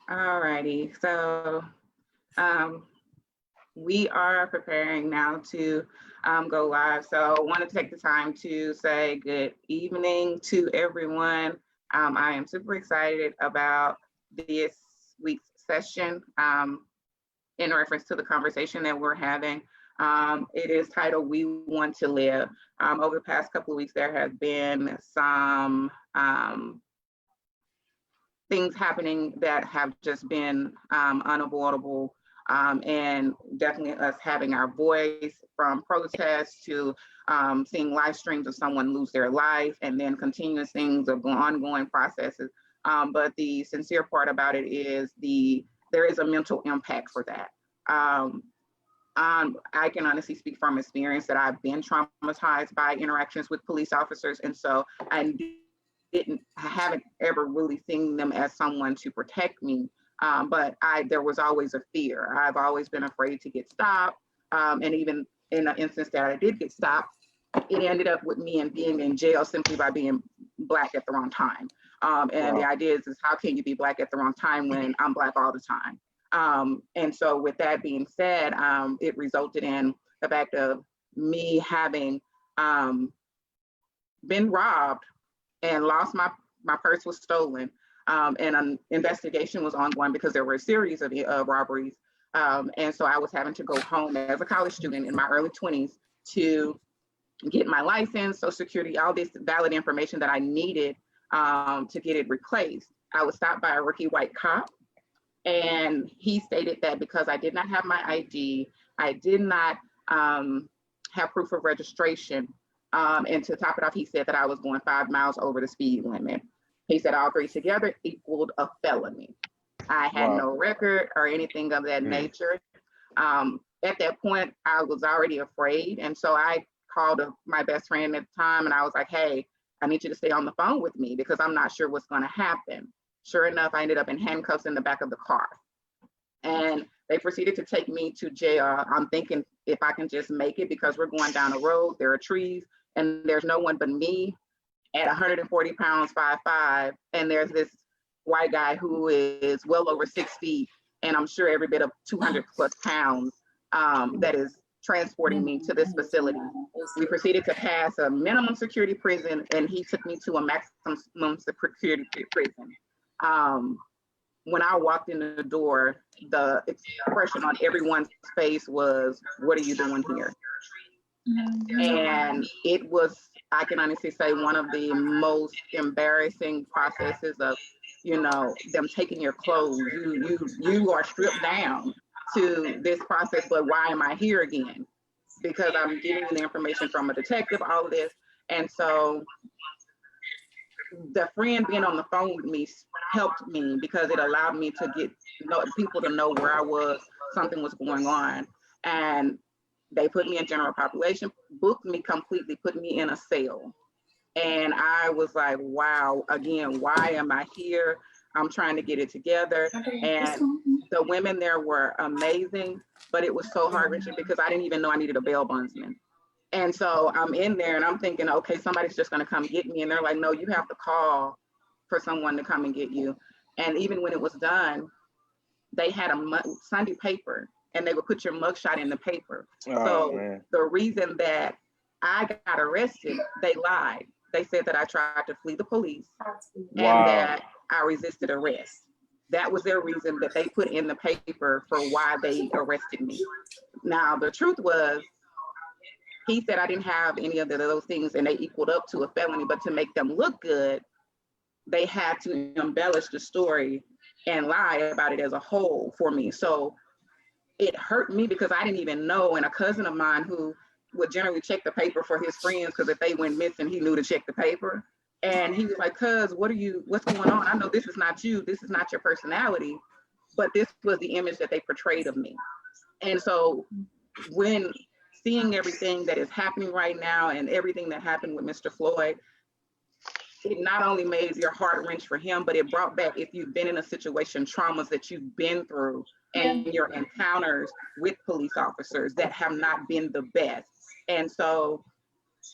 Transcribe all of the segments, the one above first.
All righty. So um, we are preparing now to go live. So I want to take the time to say good evening to everyone. I am super excited about this week's session in reference to the conversation that we're having. It is titled We Want to Live. Over the past couple of weeks, there have been some things happening that have just been unavoidable, and definitely us having our voice, from protests to seeing live streams of someone lose their life, and then continuous things of ongoing processes. But the sincere part about it is there is a mental impact for that. I can honestly speak from experience that I've been traumatized by interactions with police officers, and so I haven't ever really seen them as someone to protect me. But there was always a fear. I've always been afraid to get stopped. And even in the instance that I did get stopped, it ended up with me and being in jail simply by being Black at the wrong time. And wow. The idea is how can you be Black at the wrong time when I'm Black all the time? And so with that being said, it resulted in the fact of me having been robbed and lost my purse was stolen, and an investigation was ongoing because there were a series of robberies, and so I was having to go home as a college student in my early 20s to get my license, Social Security, all this valid information that I needed to get it replaced. I was stopped by a rookie white cop, and he stated that because I did not have my ID, I did not have proof of registration. And to top it off, he said that I was going 5 miles over the speed limit. He said all three together equaled a felony. I had no record or anything of that nature. At that point, I was already afraid. And so I called my best friend at the time and I was like, hey, I need you to stay on the phone with me because I'm not sure what's going to happen. Sure enough, I ended up in handcuffs in the back of the car. And they proceeded to take me to jail. I'm thinking if I can just make it because we're going down the road, there are trees, and there's no one but me at 140 pounds, 5'5", and there's this white guy who is well over 6 feet, and I'm sure every bit of 200 plus pounds that is transporting me to this facility. We proceeded to pass a minimum security prison, and he took me to a maximum security prison. When I walked in the door, the expression on everyone's face was, what are you doing here? And it was, I can honestly say, one of the most embarrassing processes of, them taking your clothes. You are stripped down to this process, but why am I here again? Because I'm getting the information from a detective, all of this. And so the friend being on the phone with me helped me because it allowed me to get people to know where I was, something was going on. And they put me in general population, booked me completely, put me in a cell. And I was like, wow, again, why am I here? I'm trying to get it together. And the women there were amazing, but it was so heart-wrenching because I didn't even know I needed a bail bondsman. And so I'm in there and I'm thinking, okay, somebody's just gonna come get me. And they're like, no, you have to call for someone to come and get you. And even when it was done, they had a Sunday paper and they would put your mugshot in the paper. So the reason that I got arrested, they lied. They said that I tried to flee the police and that I resisted arrest. That was their reason that they put in the paper for why they arrested me. Now, the truth was, he said I didn't have any of those things and they equaled up to a felony, but to make them look good, they had to embellish the story and lie about it as a whole for me. So it hurt me because I didn't even know, and a cousin of mine who would generally check the paper for his friends because if they went missing, he knew to check the paper. And he was like, cuz, what's going on? I know this is not you, this is not your personality, but this was the image that they portrayed of me. And so when seeing everything that is happening right now and everything that happened with Mr. Floyd, it not only made your heart wrench for him, but it brought back, if you've been in a situation, traumas that you've been through and your encounters with police officers that have not been the best. And so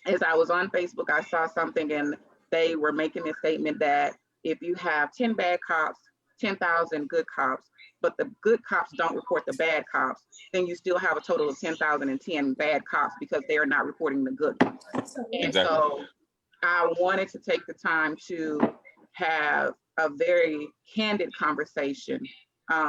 as I was on Facebook, I saw something and they were making a statement that if you have 10 bad cops, 10,000 good cops, but the good cops don't report the bad cops, then you still have a total of 10,010 bad cops because they are not reporting the good ones. And Exactly. so I wanted to take the time to have a very candid conversation,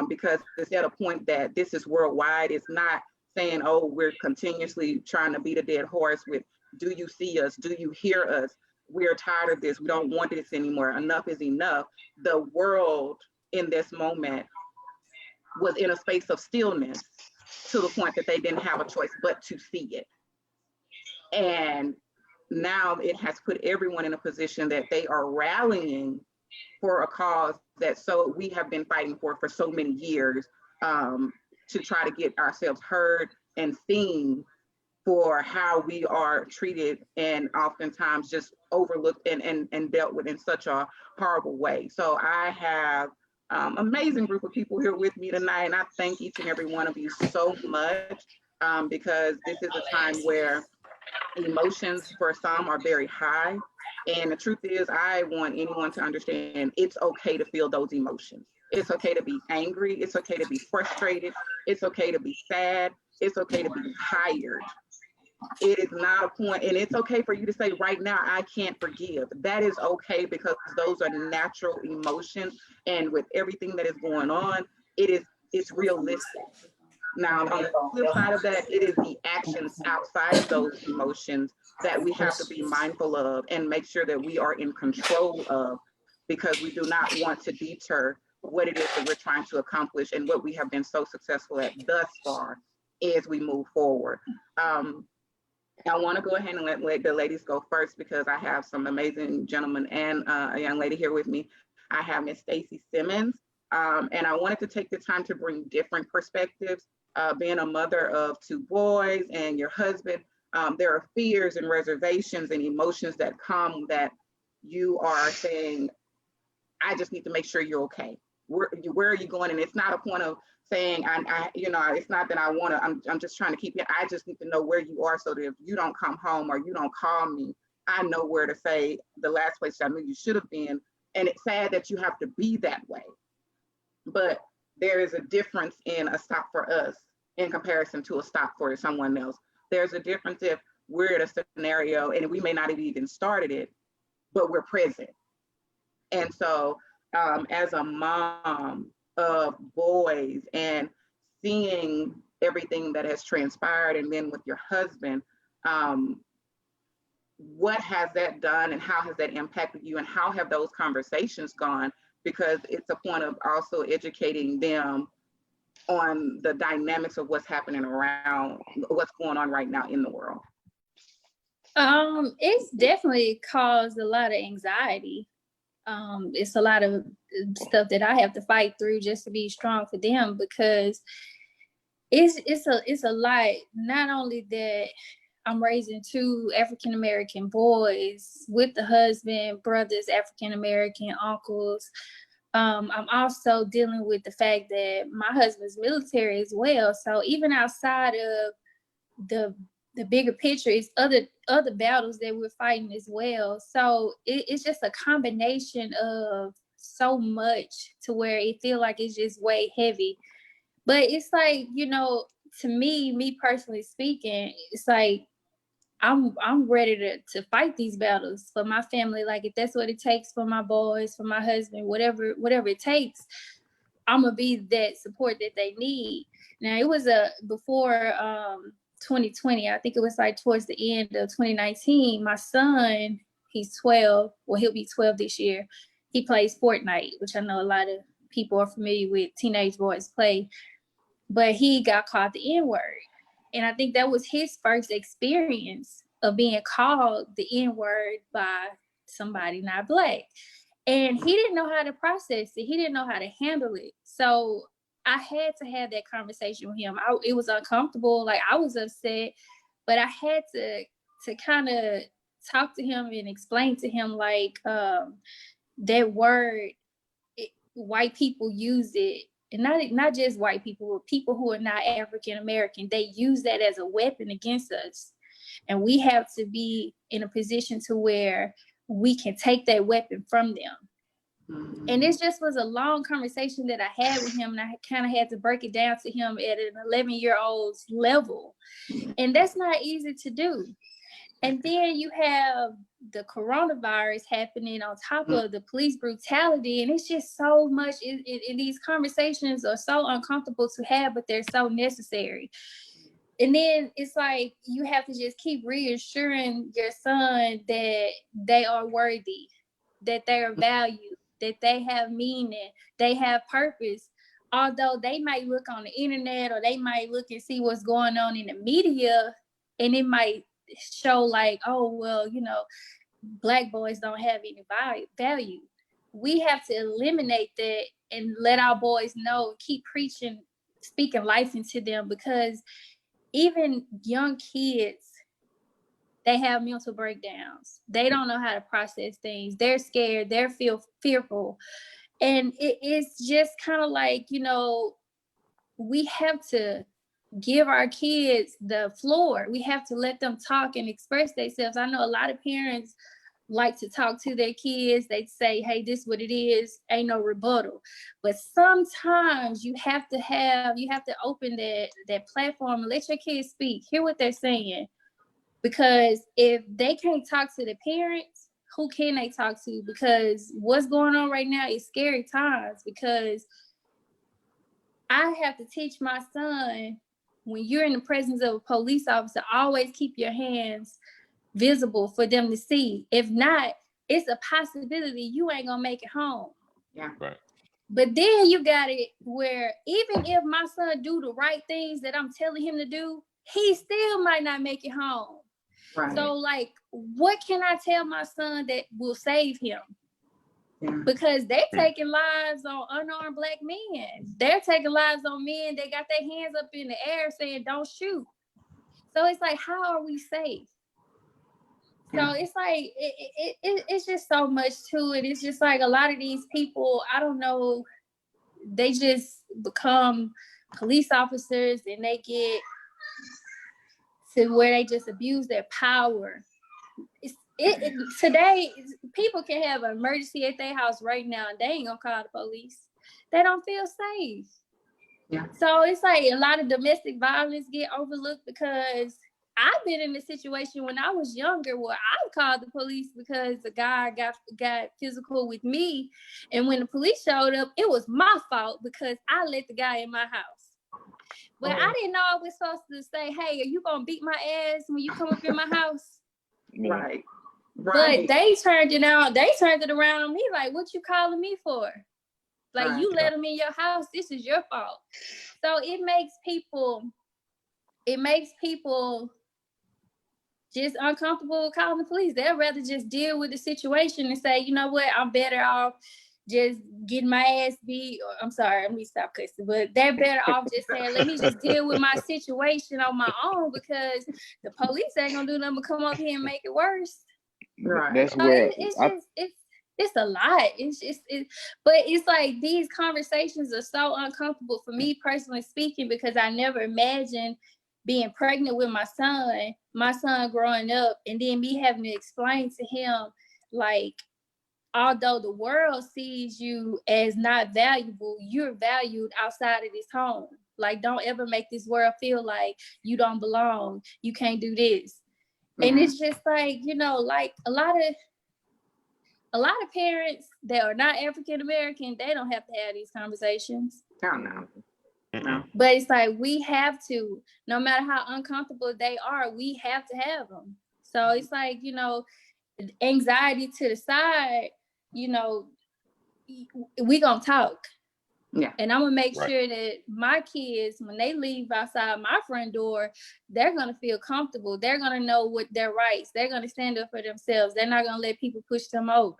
because it's at a point that this is worldwide. It's not saying, oh, we're continuously trying to beat a dead horse with, do you see us? Do you hear us? We're tired of this. We don't want this anymore. Enough is enough. The world in this moment was in a space of stillness to the point that they didn't have a choice but to see it. And now it has put everyone in a position that they are rallying for a cause that we have been fighting for so many years, to try to get ourselves heard and seen for how we are treated and oftentimes just overlooked and dealt with in such a horrible way. So I have amazing group of people here with me tonight, and I thank each and every one of you so much, because this is a time where emotions for some are very high. And the truth is, I want anyone to understand it's okay to feel those emotions. It's okay to be angry. It's okay to be frustrated. It's okay to be sad. It's okay to be tired. It is not a point, and it's okay for you to say right now, I can't forgive. That is okay, because those are natural emotions. And with everything that is going on, it's realistic. Now, on the flip side of that, it is the actions outside of those emotions that we have to be mindful of and make sure that we are in control of, because we do not want to deter what it is that we're trying to accomplish and what we have been so successful at thus far as we move forward. I want to go ahead and let the ladies go first, because I have some amazing gentlemen and a young lady here with me. I have Miss Stacy Simmons, and I wanted to take the time to bring different perspectives. Being a mother of 2 boys and your husband, there are fears and reservations and emotions that come that you are saying, I just need to make sure you're okay. Where are you going? And it's not a point of saying, it's not that I want to, I'm just trying to keep you. I just need to know where you are, so that if you don't come home or you don't call me, I know where to say the last place I knew you should have been. And it's sad that you have to be that way. But there is a difference in a stop for us in comparison to a stop for someone else. There's a difference if we're in a scenario and we may not have even started it, but we're present. And so as a mom of boys and seeing everything that has transpired, and then with your husband, what has that done and how has that impacted you, and how have those conversations gone? Because it's a point of also educating them on the dynamics of what's happening around, what's going on right now in the world. It's definitely caused a lot of anxiety. It's a lot of stuff that I have to fight through just to be strong for them, because it's a lot. Not only that, I'm raising 2 African-American boys with the husband, brothers, African-American uncles. I'm also dealing with the fact that my husband's military as well. So even outside of the bigger picture, is other battles that we're fighting as well. So it's just a combination of so much to where it feels like it's just way heavy. But it's like, to me personally speaking, it's like I'm ready to fight these battles for my family. Like, if that's what it takes for my boys, for my husband, whatever it takes, I'm gonna be that support that they need. Now, it was before 2020. I think it was like towards the end of 2019. My son, he's 12. Well, he'll be 12 this year. He plays Fortnite, which I know a lot of people are familiar with. Teenage boys play, but he got called the N-word. And I think that was his first experience of being called the N-word by somebody not Black. And he didn't know how to process it. He didn't know how to handle it. So I had to have that conversation with him. It was uncomfortable. Like, I was upset, but I had to kind of talk to him and explain to him, like, that word, white people use it. And not just white people, but people who are not African American, they use that as a weapon against us. And we have to be in a position to where we can take that weapon from them. And this just was a long conversation that I had with him, and I kind of had to break it down to him at an 11-year-old's level. And that's not easy to do. And then you have the coronavirus happening on top of the police brutality. And it's just so much, these conversations are so uncomfortable to have, but they're so necessary. And then it's like, you have to just keep reassuring your son that they are worthy, that they are valued, that they have meaning, they have purpose. Although they might look on the internet or they might look and see what's going on in the media, and it might show like, oh, well, you know, Black boys don't have any value. We have to eliminate that and let our boys know, keep preaching, speaking life into them, because even young kids, they have mental breakdowns. They don't know how to process things. They're scared. They're fearful. And it's just kind of like, you know, we have to give our kids the floor. We have to let them talk and express themselves. I know a lot of parents like to talk to their kids. They say, hey, this is what it is. Ain't no rebuttal. But sometimes you have to open that platform and let your kids speak, hear what they're saying. Because if they can't talk to the parents, who can they talk to? Because what's going on right now is scary times, because I have to teach my son, when you're in the presence of a police officer, always keep your hands visible for them to see. If not, it's a possibility you ain't gonna make it home. Yeah. Right. But then you got it where even if my son do the right things that I'm telling him to do, he still might not make it home. Right. So like, what can I tell my son that will save him? Yeah. Because they're taking lives on unarmed Black men. They're taking lives on men that got their hands up in the air saying, don't shoot. So it's like, how are we safe? So it's like, it's just so much to it. It's just like a lot of these people, I don't know, they just become police officers and they get to where they just abuse their power. Today, people can have an emergency at their house right now and they ain't gonna call the police. They don't feel safe. Yeah. So it's like a lot of domestic violence get overlooked, because I've been in a situation when I was younger where I called the police because the guy got physical with me. And when the police showed up, it was my fault because I let the guy in my house. But I didn't know I was supposed to say, hey, are you going to beat my ass when you come up in my house? Right. But they turned it around on me like, what you calling me for? Like, you let them in your house, this is your fault. So it makes people just uncomfortable calling the police. They'd rather just deal with the situation and say, you know what, I'm better off just getting my ass beat. I'm sorry, let me stop cussing. But they're better off just saying, let me just deal with my situation on my own, because the police ain't gonna do nothing but come up here and make it worse. Right. That's where it's a lot. But it's like these conversations are so uncomfortable for me personally speaking, because I never imagined being pregnant with my son growing up, and then me having to explain to him, like, although the world sees you as not valuable, you're valued outside of this home. Like, don't ever make this world feel like you don't belong. You can't do this. And it's just like, you know, like a lot of parents that are not African American, they don't have to have these conversations. Oh, no. No. But it's like, we have to, no matter how uncomfortable they are, we have to have them. So it's like, you know, anxiety to the side, you know, we gonna talk. Yeah. And I'm gonna make sure that my kids, when they leave outside my front door, they're gonna feel comfortable. They're gonna know what their rights. They're gonna stand up for themselves. They're not gonna let people push them over.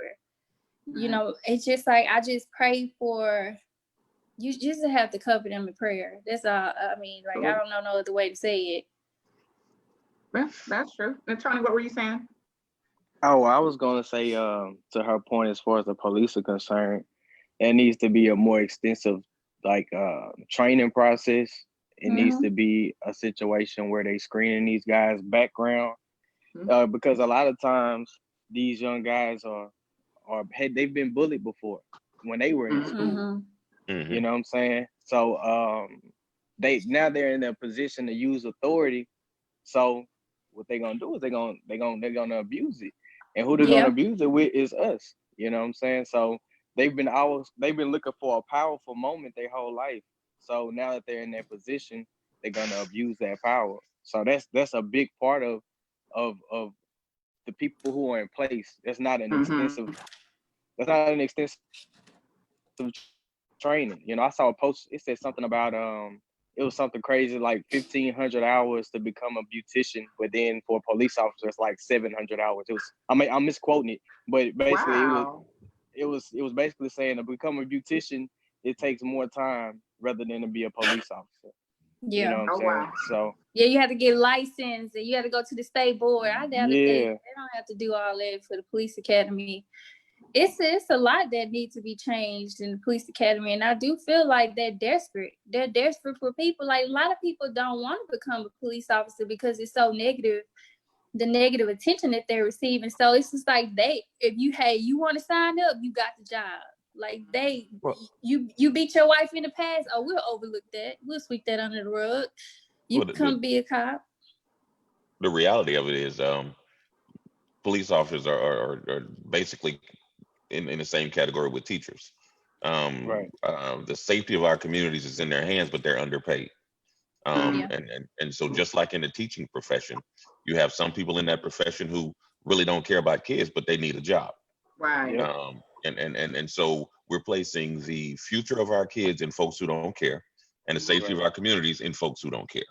Right. You know, it's just like, I just pray for, you just have to cover them in prayer. That's all. I mean, like, I don't know no other way to say it. Yeah, that's true. And Tony, what were you saying? Oh, I was gonna say, to her point, as far as the police are concerned, there needs to be a more extensive, like, training process. It needs to be a situation where they screening these guys' background, because a lot of times these young guys are they've been bullied before when they were in school. You know what I'm saying? So they're in a position to use authority. So what they're gonna do is they're gonna abuse it. And who they're gonna abuse it with is us. You know what I'm saying? So they've been looking for a powerful moment their whole life. So now that they're in that position, they're gonna abuse that power. So that's a big part of the people who are in place. That's not an extensive training. You know, I saw a post, it said something about it was something crazy like 1,500 hours to become a beautician, but then for a police officer it's like 700 hours. It was, I'm misquoting it, but basically it was basically saying to become a beautician it takes more time rather than to be a police officer. You know what I'm saying? Wow. So yeah, you had to get licensed and you had to go to the state board. I doubt they don't have to do all that for the police academy. It's a lot that needs to be changed in the police academy, and I do feel like they're desperate. They're desperate for people. Like, a lot of people don't want to become a police officer because it's so negative, the negative attention that they're receiving. So it's just like if you want to sign up, you got the job. Like you beat your wife in the past, oh, we'll overlook that. We'll sweep that under the rug. You come be a cop. The reality of it is, police officers are basically in the same category with teachers. The safety of our communities is in their hands, but they're underpaid. And so just like in the teaching profession, you have some people in that profession who really don't care about kids, but they need a job. Right. And so we're placing the future of our kids in folks who don't care, and the safety of our communities in folks who don't care.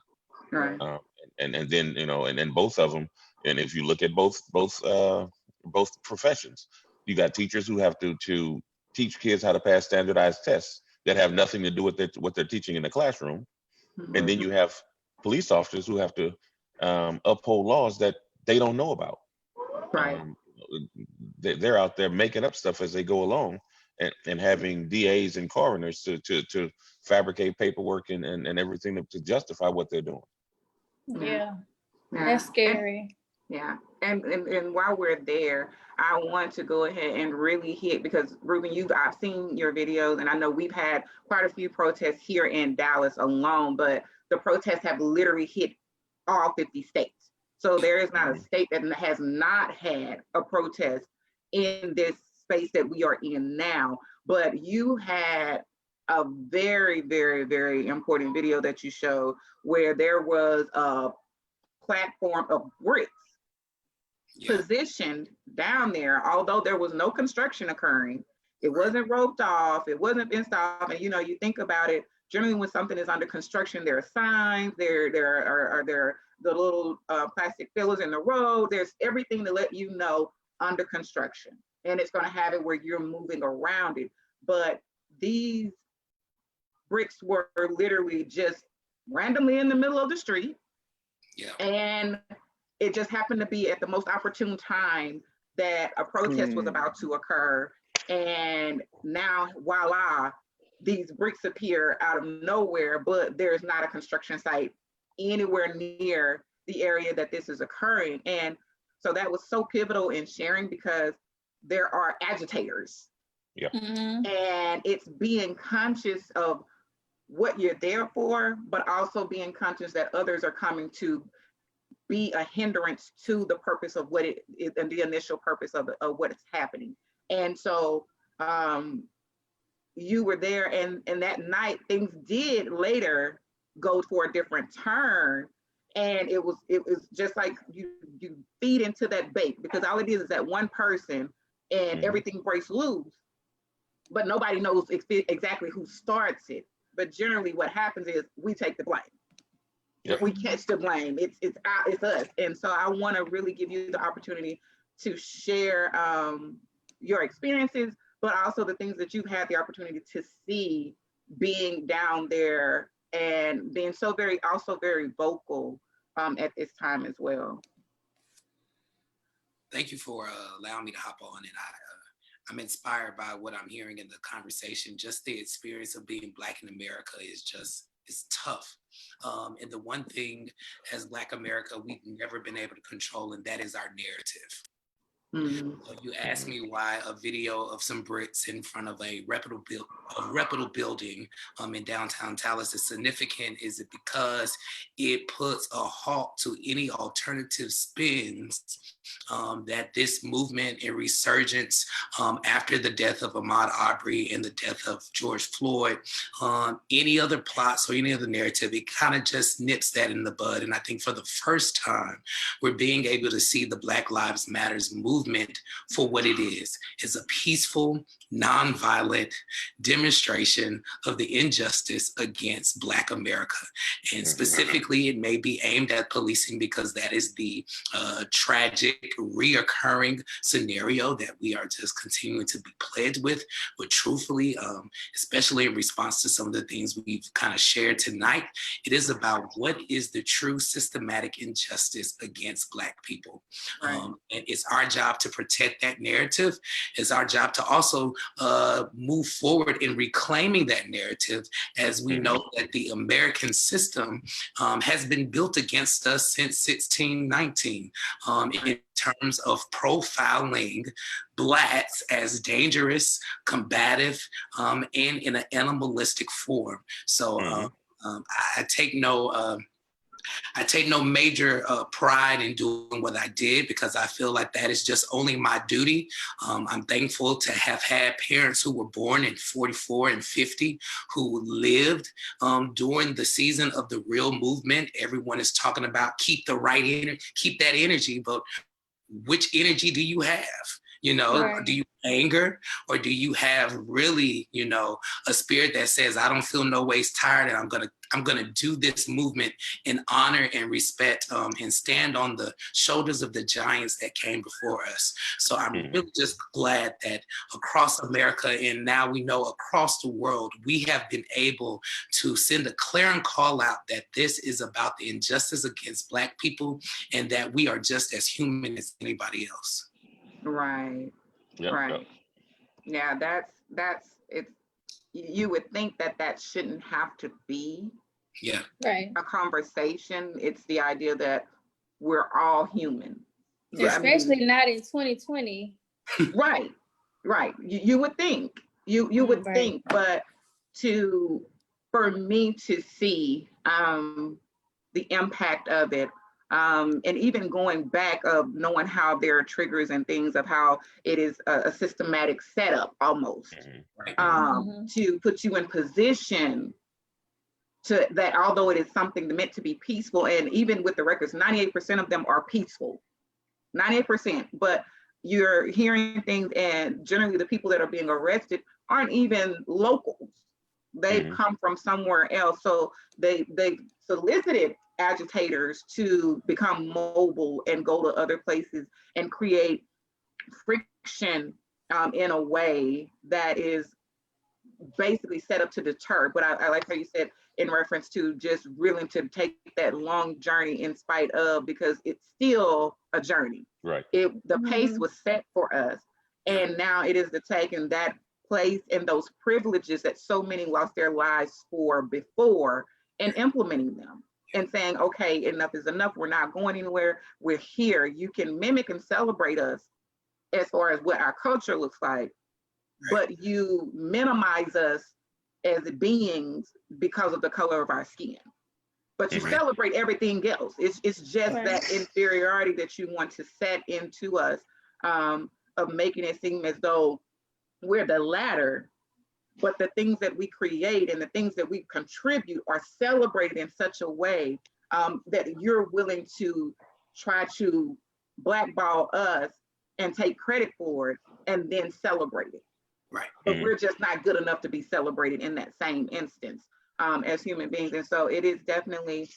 Right. And then, you know, and then both of them, and if you look at both professions, you got teachers who have to teach kids how to pass standardized tests that have nothing to do with what they're teaching in the classroom. And then you have police officers who have to uphold laws that they don't know about. Right. They're out there making up stuff as they go along, and having DAs and coroners to fabricate paperwork and everything to justify what they're doing. Yeah. That's scary. And while we're there, I want to go ahead and really hit, because Ruben, I've seen your videos, and I know we've had quite a few protests here in Dallas alone, but the protests have literally hit all 50 states. So there is not a state that has not had a protest in this space that we are in now. But you had a very, very, very important video that you showed where there was a platform of bricks positioned down there, although there was no construction occurring. It wasn't roped off, it wasn't installed. And you know, you think about it, generally when something is under construction, there are signs, there are the little plastic fillers in the road, there's everything to let you know under construction. And it's going to have it where you're moving around it. But these bricks were literally just randomly in the middle of the street. And it just happened to be at the most opportune time that a protest was about to occur. And now, voila, these bricks appear out of nowhere, but there's not a construction site anywhere near the area that this is occurring. And so that was so pivotal in sharing, because there are agitators. And it's being conscious of what you're there for, but also being conscious that others are coming to be a hindrance to the purpose of what it is and the initial purpose of what is happening. And so you were there, and that night things did later go for a different turn. And it was just like you feed into that bait, because all it is that one person and everything breaks loose, but nobody knows exactly who starts it. But generally what happens is we take the blame. We catch the blame. It's us. And so I want to really give you the opportunity to share your experiences, but also the things that you've had the opportunity to see being down there and being also very vocal at this time as well. Thank you for allowing me to hop on. And I'm inspired by what I'm hearing in the conversation. Just the experience of being Black in America is tough. And the one thing as Black America we've never been able to control, and that is our narrative. You asked me why a video of some bricks in front of a reputable building in downtown Dallas is significant. Is it because it puts a halt to any alternative spins that this movement and resurgence after the death of Ahmaud Arbery and the death of George Floyd, any other plots or any other narrative, it kind of just nips that in the bud. And I think for the first time, we're being able to see the Black Lives Matters movement for what it is. It's a peaceful, nonviolent demonstration of the injustice against Black America. And specifically, it may be aimed at policing because that is the tragic, reoccurring scenario that we are just continuing to be plagued with. But truthfully, especially in response to some of the things we've kind of shared tonight, it is about what is the true systematic injustice against Black people. Right. And it's our job to protect that narrative. It's our job to also move forward in reclaiming that narrative, as we know that the American system has been built against us since 1619 in terms of profiling Blacks as dangerous, combative, and in an animalistic form. So I take no major pride in doing what I did, because I feel like that is just only my duty. I'm thankful to have had parents who were born in 44 and 50 who lived during the season of the real movement. Everyone is talking about keep that energy, but which energy do you have? Right. Do you anger, or do you have really, a spirit that says, I don't feel no ways tired, and I'm gonna do this movement in honor and respect, and stand on the shoulders of the giants that came before us. So I'm really just glad that across America, and now we know across the world, we have been able to send a clarion call out that this is about the injustice against Black people, and that we are just as human as anybody else. Right. Yep, Right. yep. Yeah, that's it. You would think that shouldn't have to be Right. a conversation. It's the idea that we're all human. Yeah. Especially not in 2020. Right. You would think. You would Right. think, but for me to see the impact of it, and even going back of knowing how there are triggers and things of how it is a systematic setup almost, to put you in position to that, although it is something meant to be peaceful, and even with the records, 98% of them are peaceful, 98%, but you're hearing things, and generally the people that are being arrested aren't even locals. They've come from somewhere else. So they solicited agitators to become mobile and go to other places and create friction in a way that is basically set up to deter. But I like how you said in reference to just willing to take that long journey in spite of, because it's still a journey. Right. The pace was set for us, and now it is the taking that place and those privileges that so many lost their lives for before, and implementing them and saying, okay, enough is enough. We're not going anywhere. We're here. You can mimic and celebrate us as far as what our culture looks like, but you minimize us as beings because of the color of our skin. But you celebrate everything else. It's just that inferiority that you want to set into us, of making it seem as though we're the latter, but the things that we create and the things that we contribute are celebrated in such a way that you're willing to try to blackball us and take credit for it and then celebrate it. Right. But we're just not good enough to be celebrated in that same instance as human beings. And so it is definitely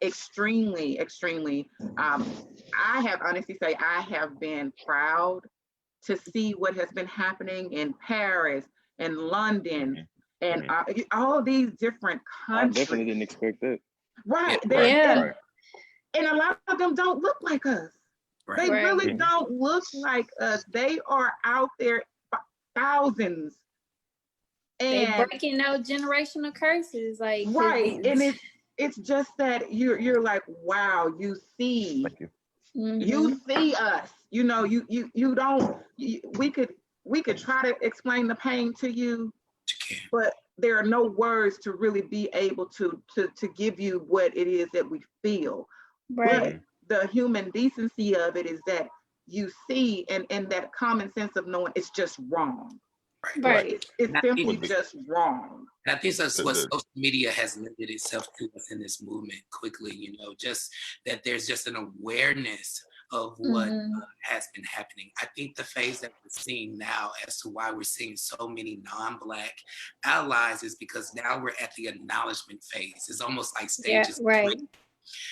extremely, I have honestly say I have been proud to see what has been happening in Paris and London and all these different countries. I definitely didn't expect that. Right. Yeah. And a lot of them don't look like us. Right. They really don't look like us. They are out there thousands. And they breaking out generational curses. Like and it's just that you're like, wow, you see. Thank you. You see us, you know, you don't, we could try to explain the pain to you, but there are no words to really be able to give you what it is that we feel. Right. But the human decency of it is that you see, and that common sense of knowing it's just wrong. Right. It's simply just wrong. And I think that's what social media has lended itself to us in this movement quickly, you know, just that there's just an awareness of what has been happening. I think the phase that we're seeing now as to why we're seeing so many non-Black allies is because now we're at the acknowledgement phase. It's almost like stages. Yeah, right.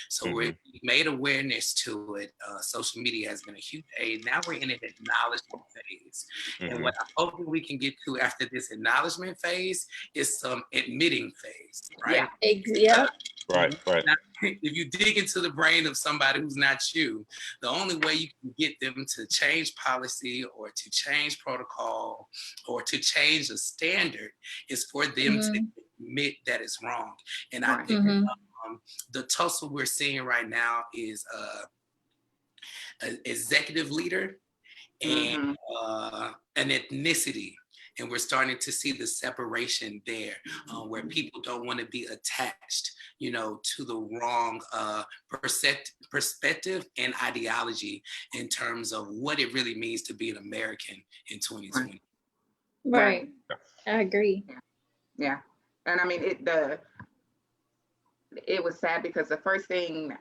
So we've made awareness to it. Social media has been a huge aid. Now we're in an acknowledgement phase. And what I'm hoping we can get to after this acknowledgement phase is some admitting phase, right? Yeah. Right. Now, if you dig into the brain of somebody who's not you, the only way you can get them to change policy or to change protocol or to change a standard is for them to admit that it's wrong. And I think the tussle we're seeing right now is an executive leader and an ethnicity. And we're starting to see the separation there where people don't want to be attached, you know, to the wrong perspective and ideology in terms of what it really means to be an American in 2020. Right. I agree. Yeah. And I mean, it was sad because the first thing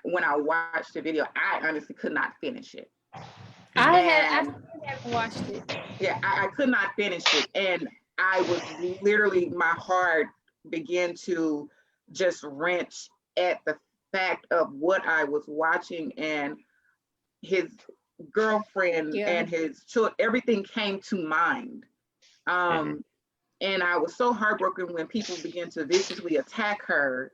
when I watched the video, I honestly could not finish it. I haven't watched it. Yeah, I could not finish it. And I was literally, my heart began to just wrench at the fact of what I was watching, and his girlfriend and his children, everything came to mind. And I was so heartbroken when people began to viciously attack her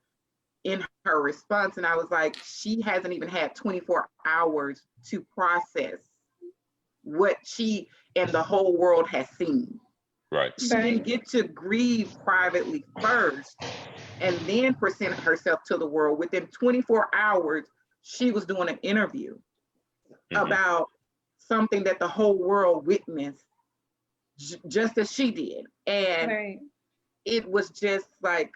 in her response. And I was like, she hasn't even had 24 hours to process what she and the whole world has seen. Right. She didn't get to grieve privately first and then present herself to the world. Within 24 hours, she was doing an interview about something that the whole world witnessed just as she did. And it was just like,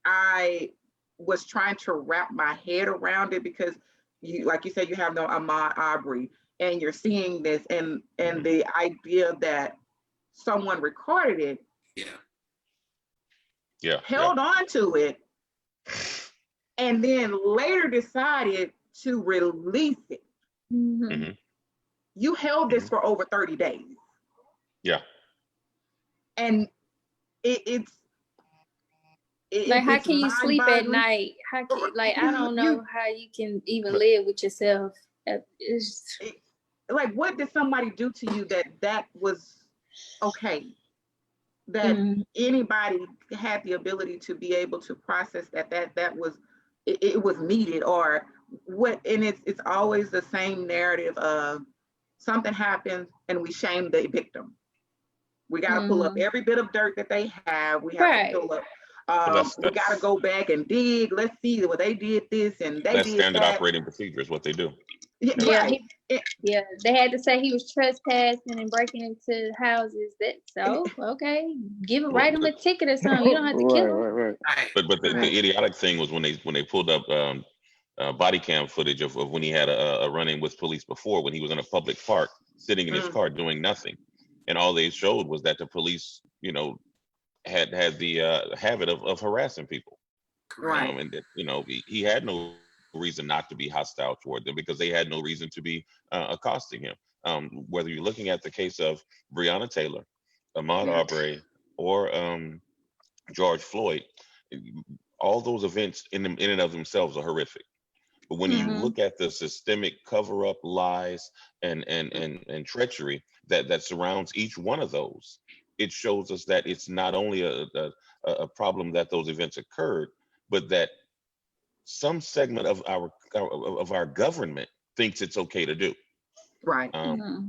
I was trying to wrap my head around it because you, like you said, you have no Ahmaud Arbery, and you're seeing this, and the idea that someone recorded it, held on to it, and then later decided to release it. You held this for over 30 days. Yeah. And it's like, how can you sleep at night? How can, like, I don't know how you can even live with yourself. It's like, what did somebody do to you that was okay? That anybody had the ability to be able to process that was it was needed, or what? And it's always the same narrative of something happens and we shame the victim. We got to pull up every bit of dirt that they have. We have to pull up. We got to go back and dig. Let's see what they did this and they that's did standard that. operating procedure is what they do. They had to say he was trespassing and breaking into houses. Okay, write him a ticket or something. You don't have to kill him. But the idiotic thing was when they pulled up body cam footage of when he had a run-in with police before, when he was in a public park sitting in his car doing nothing, and all they showed was that the police, you know, had the habit of harassing people, and that, you know, he had no reason not to be hostile toward them because they had no reason to be accosting him. Whether you're looking at the case of Breonna Taylor, Ahmaud Arbery, or George Floyd, all those events in and of themselves are horrific. But when you look at the systemic cover-up, lies, and treachery that surrounds each one of those, it shows us that it's not only a problem that those events occurred, but that some segment of our government thinks it's okay to do. Right.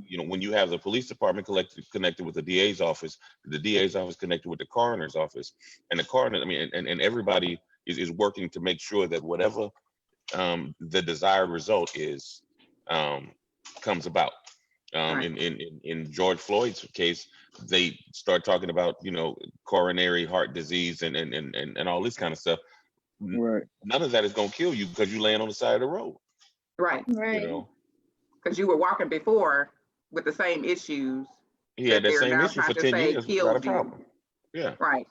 You know, when you have the police department connected with the DA's office connected with the coroner's office, and the coroner, I mean, and everybody is working to make sure that whatever the desired result comes about. Right. In George Floyd's case, they start talking about, coronary heart disease and all this kind of stuff. Right. None of that is going to kill you because you laying on the side of the road. Right. Right. Because you were walking before with the same issues. He had that they're same now issue for trying to 10 say years killed without a you. problem. Yeah. Right.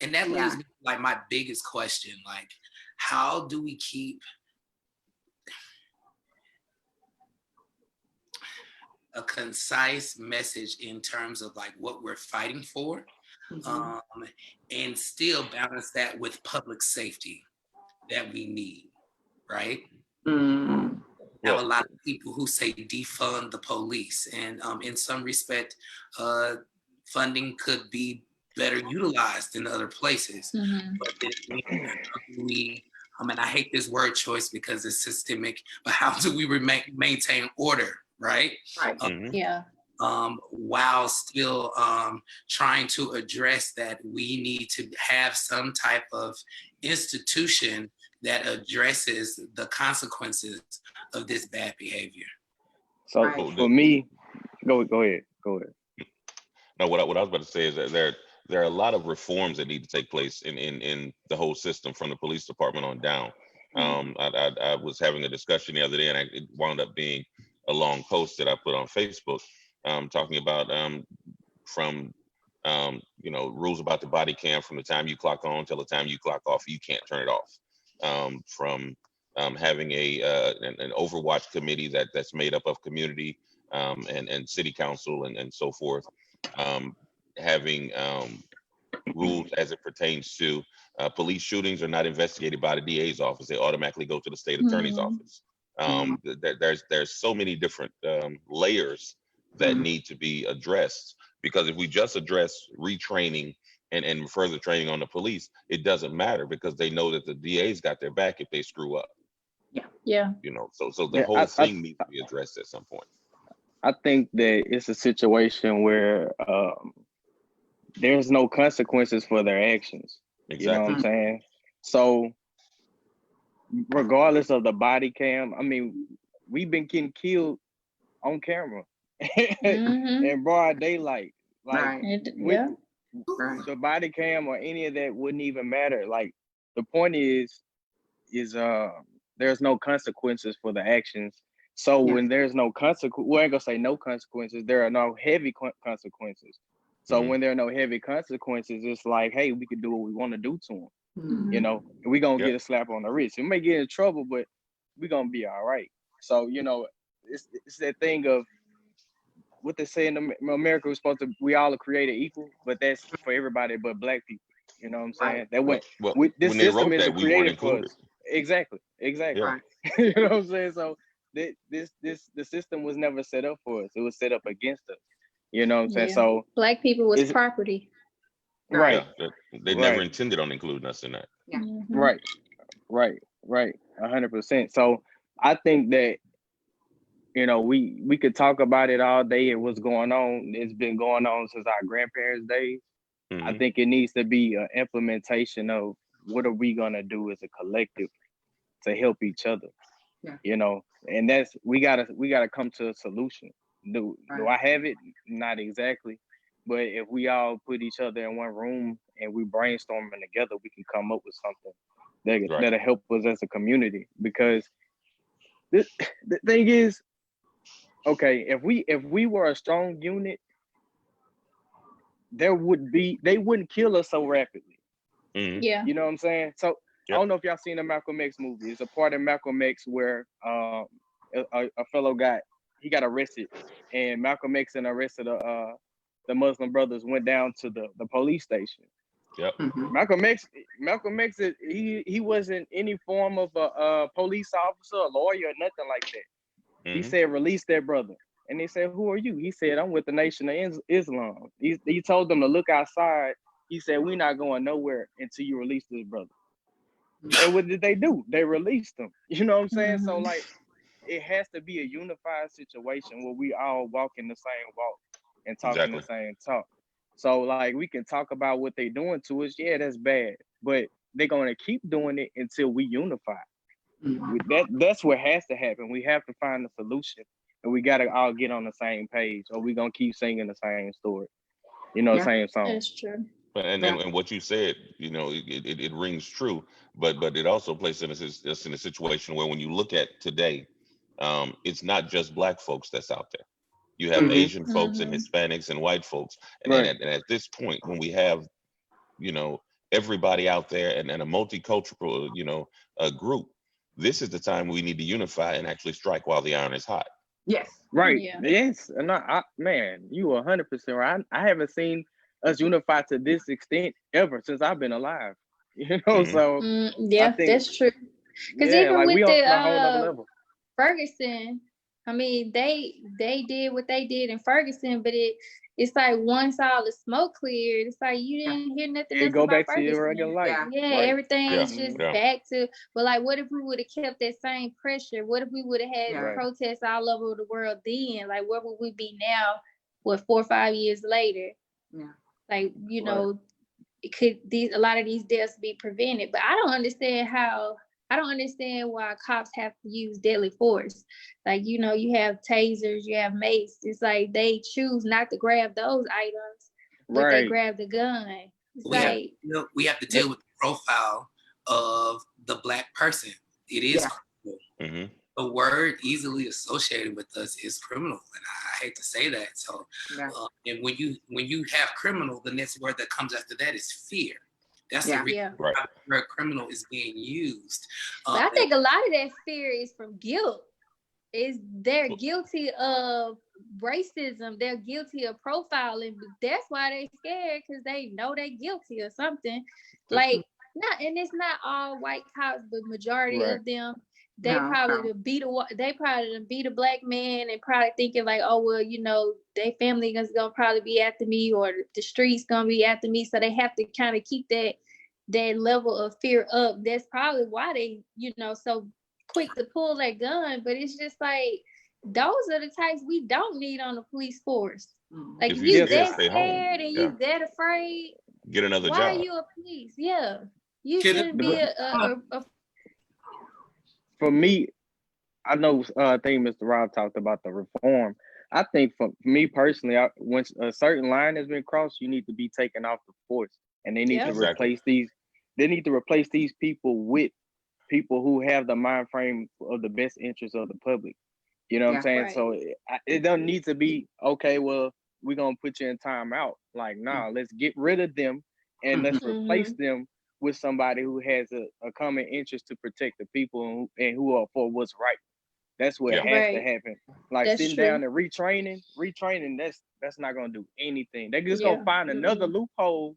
And that leaves me to, like, my biggest question, like, how do we keep a concise message in terms of like what we're fighting for, and still balance that with public safety that we need, right? Mm. I have a lot of people who say defund the police, and in some respect, funding could be better utilized in other places. But then and I hate this word choice because it's systemic, but how do we maintain order, right? Right. Yeah. While still trying to address that we need to have some type of institution that addresses the consequences of this bad behavior. So for me, go ahead. No, what I was about to say is that there are a lot of reforms that need to take place in the whole system from the police department on down. I was having a discussion the other day, and it wound up being a long post that I put on Facebook, talking about from rules about the body cam from the time you clock on till the time you clock off. You can't turn it off. From having an Overwatch committee that's made up of community and city council and so forth. Having rules as it pertains to police shootings are not investigated by the DA's office. They automatically go to the state attorney's office. There's so many different layers that need to be addressed, because if we just address retraining and further training on the police, it doesn't matter because they know that the DA's got their back if they screw up. Yeah. So the whole thing needs to be addressed at some point. I think that it's a situation where there's no consequences for their actions. Exactly. You know what I'm saying? So regardless of the body cam, I mean, we've been getting killed on camera in broad daylight. Like the body cam or any of that wouldn't even matter. Like the point is there's no consequences for the actions. So when there's no consequence, we ain't gonna say no consequences. There are no heavy consequences. So when there are no heavy consequences, it's like, hey, we can do what we want to do to them. You know, we gonna get a slap on the wrist. We may get in trouble, but we gonna be all right. So it's that thing of what they say in America. We all are created equal, but that's for everybody but Black people. You know what I'm saying? That way, this system isn't created for us. Exactly. Right. You know what I'm saying? So the system was never set up for us. It was set up against us. You know what I'm saying? So Black people was property. Right. Yeah, they never intended on including us in that. Yeah. Right. 100%. So I think that, we could talk about it all day and what's going on. It's been going on since our grandparents' days. I think it needs to be an implementation of what are we gonna do as a collective to help each other. And that's we gotta come to a solution. Do I have it? Not exactly, but if we all put each other in one room and we brainstorming together, we can come up with something that'll help us as a community. Because the thing is, okay, if we were a strong unit, they wouldn't kill us so rapidly. Yeah. You know what I'm saying? So I don't know if y'all seen the Malcolm X movie. It's a part in Malcolm X where a fellow got arrested, and Malcolm X and the rest of the Muslim brothers went down to the police station. Malcolm X, he wasn't any form of a police officer, a lawyer, or nothing like that. He said, release that brother. And they said, who are you? He said, I'm with the Nation of Islam. He told them to look outside. He said, we're not going nowhere until you release this brother. And what did they do? They released him. You know what I'm saying? So like, it has to be a unified situation where we all walk in the same walk and talk in the same talk. So like, we can talk about what they're doing to us. Yeah, that's bad, but they're going to keep doing it until we unify. That's what has to happen. We have to find a solution, and we got to all get on the same page, or we're gonna keep singing the same story, same song. That's true. And what you said, it rings true, but it also places us in a situation where when you look at today, it's not just Black folks that's out there. You have Asian folks and Hispanics and white folks, and at this point, when we have, everybody out there and a multicultural, group, this is the time we need to unify and actually strike while the iron is hot. Yes. Right. Yeah. Yes. And man, you 100% right. I haven't seen us unify to this extent ever since I've been alive. So yeah, that's true. Because even like with we on a whole other level. Ferguson, I mean, they did what they did in Ferguson, but it's like once all the smoke cleared, it's like you didn't hear nothing else go about back Ferguson. to your regular life. Yeah, right. Everything is just back to. But like, what if we would have kept that same pressure? What if we would have had protests all over the world then? Like, where would we be now? 4 or 5 years later? Yeah. Like, could a lot of these deaths be prevented? But I don't understand why cops have to use deadly force. Like, you have tasers, you have mace. It's like they choose not to grab those items, but they grab the gun. We have to deal with the profile of the Black person. It is criminal. The word easily associated with us is criminal, and I hate to say that. So, and when you have criminal, the next word that comes after that is fear. That's the reason where criminal is being used. But I think a lot of that fear is from guilt. They're guilty of racism. They're guilty of profiling. That's why they're scared, because they know they're guilty or something. And it's not all white cops, but majority of them. They probably beat a Black man and probably thinking like, oh well, their family is gonna probably be after me, or the streets gonna be after me. So they have to kind of keep that level of fear up. That's probably why they, so quick to pull that gun. But it's just like, those are the types we don't need on the police force. Like, if you that scared and you that afraid, get another job. Why are you a police? Yeah, you shouldn't be a For me, I know I think Mr. Rob talked about the reform. I think for me personally, once a certain line has been crossed, you need to be taken off the force, and they need to replace these. They need to replace these people with people who have the mind frame of the best interest of the public. You know what I'm saying? Right. So it doesn't need to be, okay, well, we're going to put you in timeout. Like, nah, let's get rid of them and let's replace them with somebody who has a common interest to protect the people and who are for what's right. That's what has to happen. Like, that's sitting down and retraining, that's not going to do anything. They're just going to find another loophole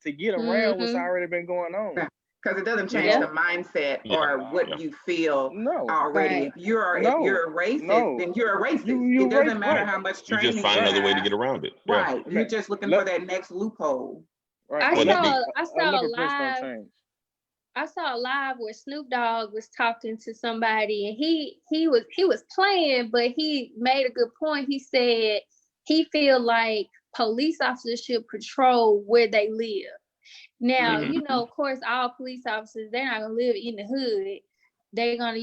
to get around what's already been going on. Because it doesn't change the mindset or what you feel already. If you're a racist, then you're a racist. It doesn't matter how much training you just find another way to get around it. Right. You're just looking for that next loophole. Right. I saw a live where Snoop Dogg was talking to somebody, and he was playing, but he made a good point. He said he feel like police officers should patrol where they live. Now, of course, all police officers, they're not gonna live in the hood. They're gonna,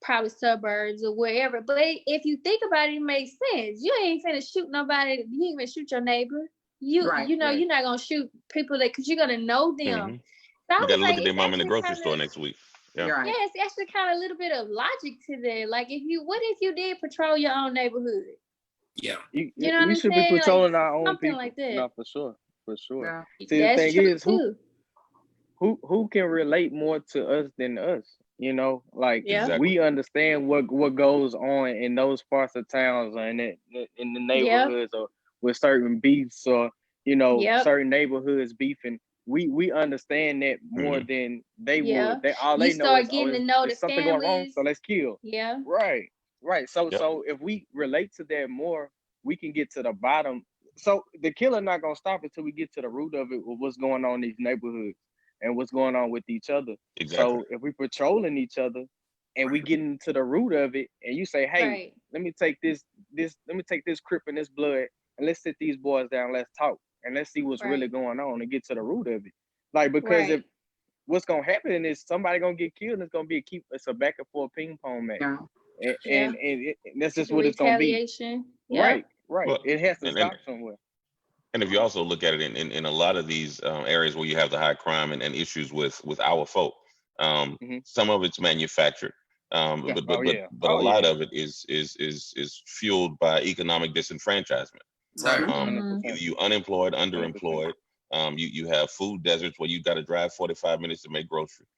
probably suburbs or wherever. But if you think about it, it makes sense. You ain't finna shoot nobody. You ain't gonna shoot your neighbor. You're not gonna shoot people because you're gonna know them. So you gotta look at their mom in the grocery store next week. Yeah, it's actually kind of a little bit of logic to that. Like, what if you did patrol your own neighborhood? Yeah, you know what I'm saying? We should be patrolling our own people. Like that. No, for sure. Yeah. See, the thing is, who can relate more to us than us? We understand what goes on in those parts of towns and in the neighborhoods or with certain beefs or certain neighborhoods beefing. We understand that more than they would. They know is getting to know the something families. going wrong, so let's kill. Yeah. Right. So if we relate to that more, we can get to the bottom. So the killer not gonna stop until we get to the root of it, with what's going on in these neighborhoods and what's going on with each other. Exactly. So if we patrolling each other and we get into the root of it, and you say, hey, let me take this Crip and this blood, and let's sit these boys down, let's talk, and let's see what's really going on and get to the root of it. Like, because what's gonna happen is somebody gonna get killed, and it's gonna be a back and forth ping pong match. Yeah. And that's just what it's gonna be. Retaliation. Right. Well, it has to stop somewhere. And if you also look at it in a lot of these areas where you have the high crime and issues with our folk, some of it's manufactured, but a lot of it is fueled by economic disenfranchisement. Either you unemployed, underemployed. You have food deserts where you got to drive 45 minutes to make groceries.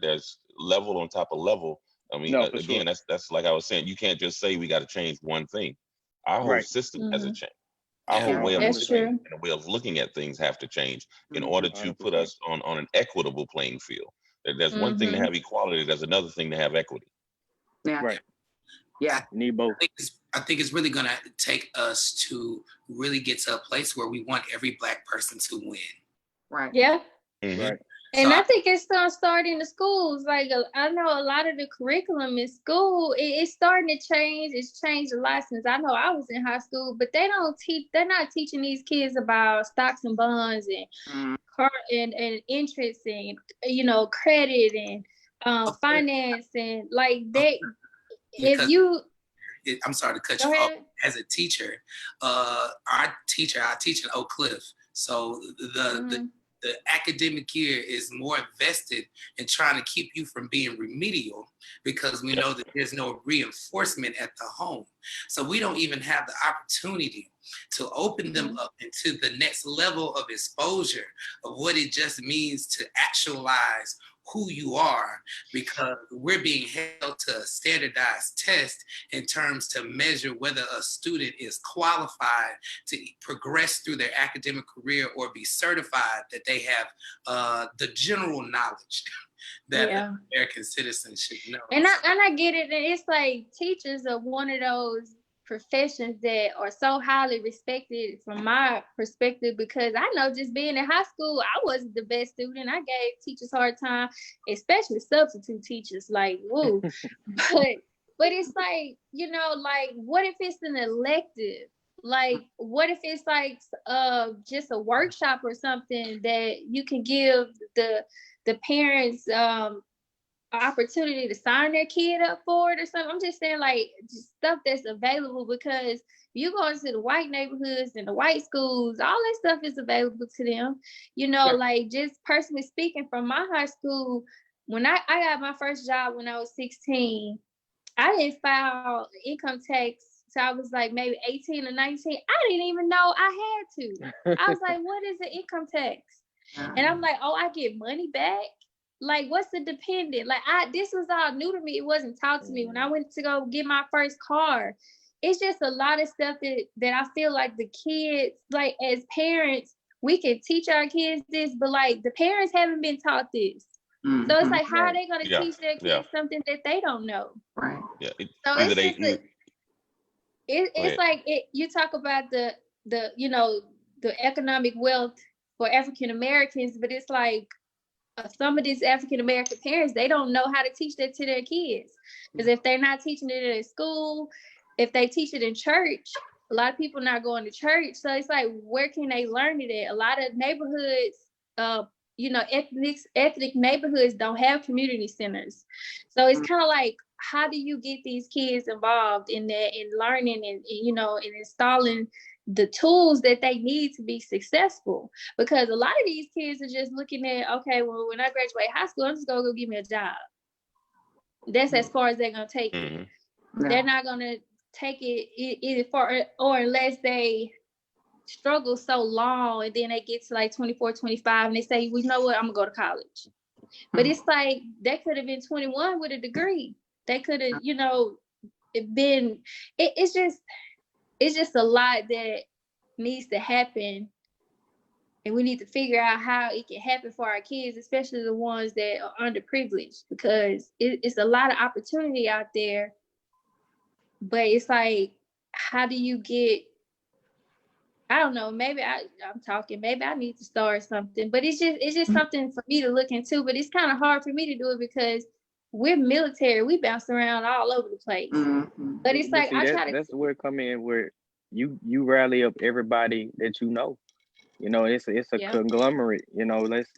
There's level on top of level. I mean, again, that's like I was saying, you can't just say we got to change one thing. Our whole system has to change. Our whole way of living and way of looking at things have to change in order to put us on an equitable playing field. There's one thing to have equality. There's another thing to have equity. Yeah. Right. Yeah. You need both. I think it's really going to take us to really get to a place where we want every Black person to win. Right. Yeah. Right. And I think it's gonna start in the schools. Like I know a lot of the curriculum in school, it's starting to change. It's changed a lot since I know I was in high school, but they're not teaching these kids about stocks and bonds and and interest and credit and finance and like they. Because if you, I'm sorry to cut you off. As a teacher, I teach in Oak Cliff, so the academic year is more invested in trying to keep you from being remedial because we know that there's no reinforcement at the home. So we don't even have the opportunity to open them up into the next level of exposure of what it just means to actualize who you are, because we're being held to a standardized test in terms to measure whether a student is qualified to progress through their academic career or be certified that they have the general knowledge that American citizens should know. And I get it. And it's like teachers are one of those professions that are so highly respected from my perspective, because I know just being in high school, I wasn't the best student. I gave teachers a hard time, especially substitute teachers, like, woo. but it's like, like, what if it's an elective? Like, what if it's like just a workshop or something that you can give the parents opportunity to sign their kid up for it or something? I'm just saying, like, just stuff that's available, because you go into the white neighborhoods and the white schools, all that stuff is available to them. Like, just personally speaking from my high school, when I got my first job when I was 16, I didn't file income tax. So I was like maybe 18 or 19. I didn't even know I had to. I was like, what is the income tax? And I'm like, oh, I get money back? Like, what's the dependent? Like, this was all new to me. It wasn't taught to me. When I went to go get my first car, it's just a lot of stuff that I feel like the kids, like, as parents, we can teach our kids this, but like the parents haven't been taught this. So it's like, how are they going to teach their kids something that they don't know? Right. Yeah. So it's like you talk about the economic wealth for African Americans, but it's like some of these African American parents, they don't know how to teach that to their kids, because if they're not teaching it at school, if they teach it in church, a lot of people not going to church. So it's like, where can they learn it at? A lot of neighborhoods, ethnic neighborhoods don't have community centers. So it's kind of like, how do you get these kids involved in that, in learning and in installing the tools that they need to be successful? Because a lot of these kids are just looking at, okay, well, when I graduate high school, I'm just gonna go get me a job. That's as far as they're gonna take it. They're not gonna take it either far or unless they struggle so long and then they get to like 24, 25 and they say, well, you know what, I'm gonna go to college. But it's like, they could have been 21 with a degree. They could have, been, it's just a lot that needs to happen. And we need to figure out how it can happen for our kids, especially the ones that are underprivileged, because it's a lot of opportunity out there. But it's like, how do you get, I don't know, maybe maybe I need to start something, but it's just something for me to look into. But it's kind of hard for me to do it because we're military. We bounce around all over the place. But it's like, that's where it come in, where you rally up everybody that you know. You know, it's a conglomerate. You know, let's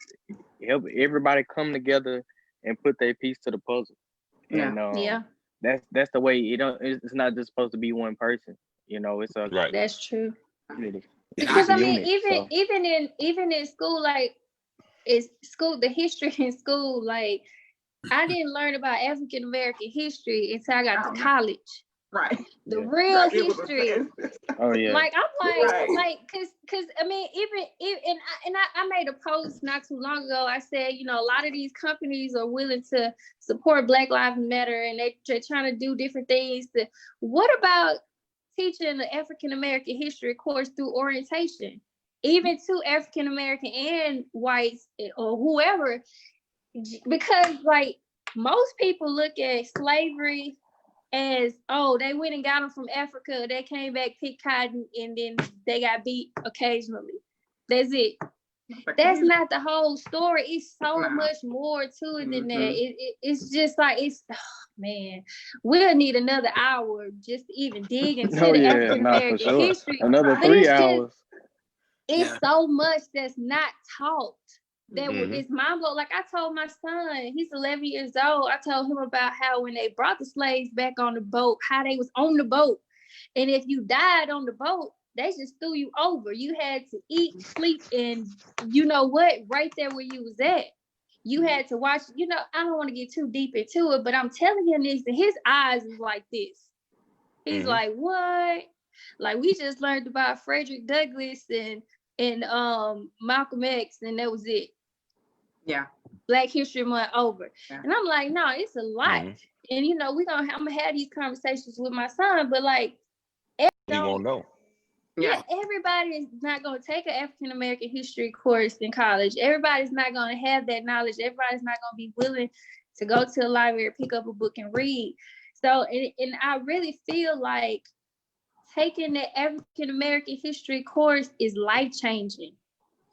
help everybody come together and put their piece to the puzzle. And that's the way. It's not just supposed to be one person. You know, it's a right. That's true. Because I mean, even in school, like the history in school, like I didn't learn about African American history until I got to college. Right. The real history. Oh yeah. Like I'm Right. like, cause I mean, even I made a post not too long ago. I said, you know, a lot of these companies are willing to support Black Lives Matter, and they're trying to do different things. What about teaching the African American history course through orientation, even to African American and whites or whoever? Because like most people look at slavery as, oh, they went and got them from Africa, they came back, picked cotton, and then they got beat occasionally. That's it. That's not the whole story. It's so much more to it than that. It's just like, man, we'll need another hour just to even dig into the African American history. Another 3 hours. It's so much that's not taught. That it's mind blowing. Like I told my son, he's 11 years old. I told him about how when they brought the slaves back on the boat, how they was on the boat, and if you died on the boat, they just threw you over. You had to eat, sleep, and you know what? Right there where you was at, you had to watch. You know, I don't want to get too deep into it, but I'm telling him this, and his eyes is like this. He's like, what? Like we just learned about Frederick Douglass and Malcolm X, and that was it. Yeah. Black History Month over. Yeah. And I'm like, no, it's a lot. And you know, I'm gonna have these conversations with my son, but like he won't know. Yeah, everybody is not gonna take an African American history course in college. Everybody's not gonna have that knowledge. Everybody's not gonna be willing to go to a library, pick up a book and read. So and I really feel like taking the African American history course is life-changing.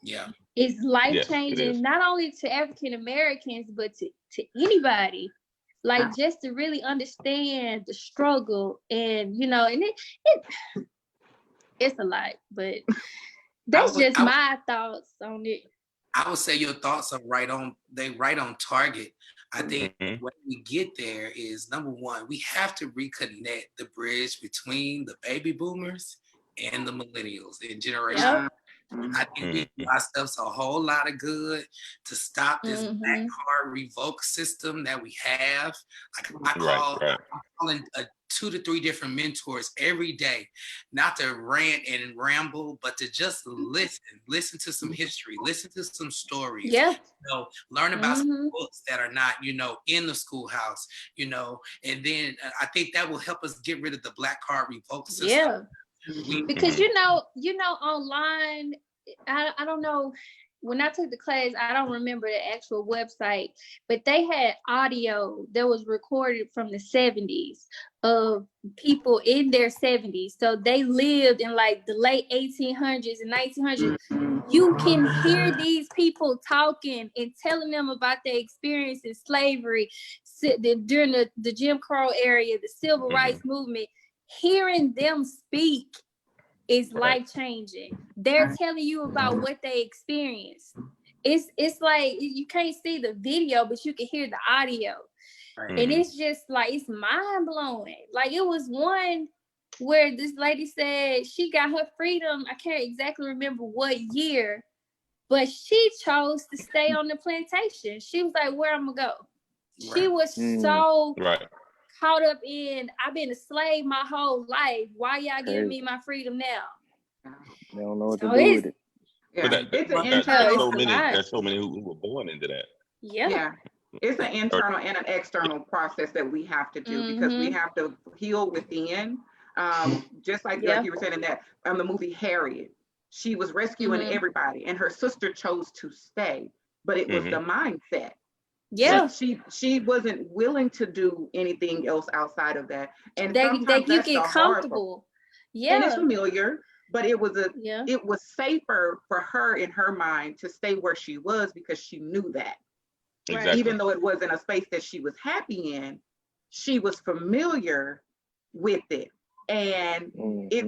Yeah. It's life-changing, not only to African Americans, but to anybody. Like just to really understand the struggle, and you know, and it's a lot, but that's just my thoughts on it. I would say your thoughts are right on target. I think when we get there is, number one, we have to reconnect the bridge between the baby boomers and the millennials in generation. I think we do ourselves a whole lot of good to stop this black card revoke system that we have. Like I'm calling 2 to 3 different mentors every day, not to rant and ramble, but to just listen to some history, listen to some stories, you know, learn about some books that are not, you know, in the schoolhouse, you know, and then I think that will help us get rid of the black card revoke system. Yeah. Because you know, online, I don't know. When I took the class, I don't remember the actual website, but they had audio that was recorded from the 70s of people in their 70s. So they lived in like the late 1800s and 1900s. You can hear these people talking and telling them about their experience in slavery during the Jim Crow era, the Civil Rights Movement. Hearing them speak is life-changing. They're telling you about what they experienced. It's like you can't see the video, but you can hear the audio. And it's just like, it's mind-blowing. Like it was one where this lady said she got her freedom. I can't exactly remember what year, but she chose to stay on the plantation. She was like, where I'm gonna go? She was so caught up in, I've been a slave my whole life. Why y'all giving me my freedom now? They don't know what to do with it. But there's so many who were born into that. Yeah. It's an internal and an external process that we have to do because we have to heal within. Just like you were saying in that the movie Harriet, she was rescuing everybody, and her sister chose to stay, but it was the mindset. Yeah, she wasn't willing to do anything else outside of that, and that you get comfortable. And it's familiar, but it was it was safer for her in her mind to stay where she was because she knew that. Exactly. Even though it wasn't a space that she was happy in, she was familiar with it, and it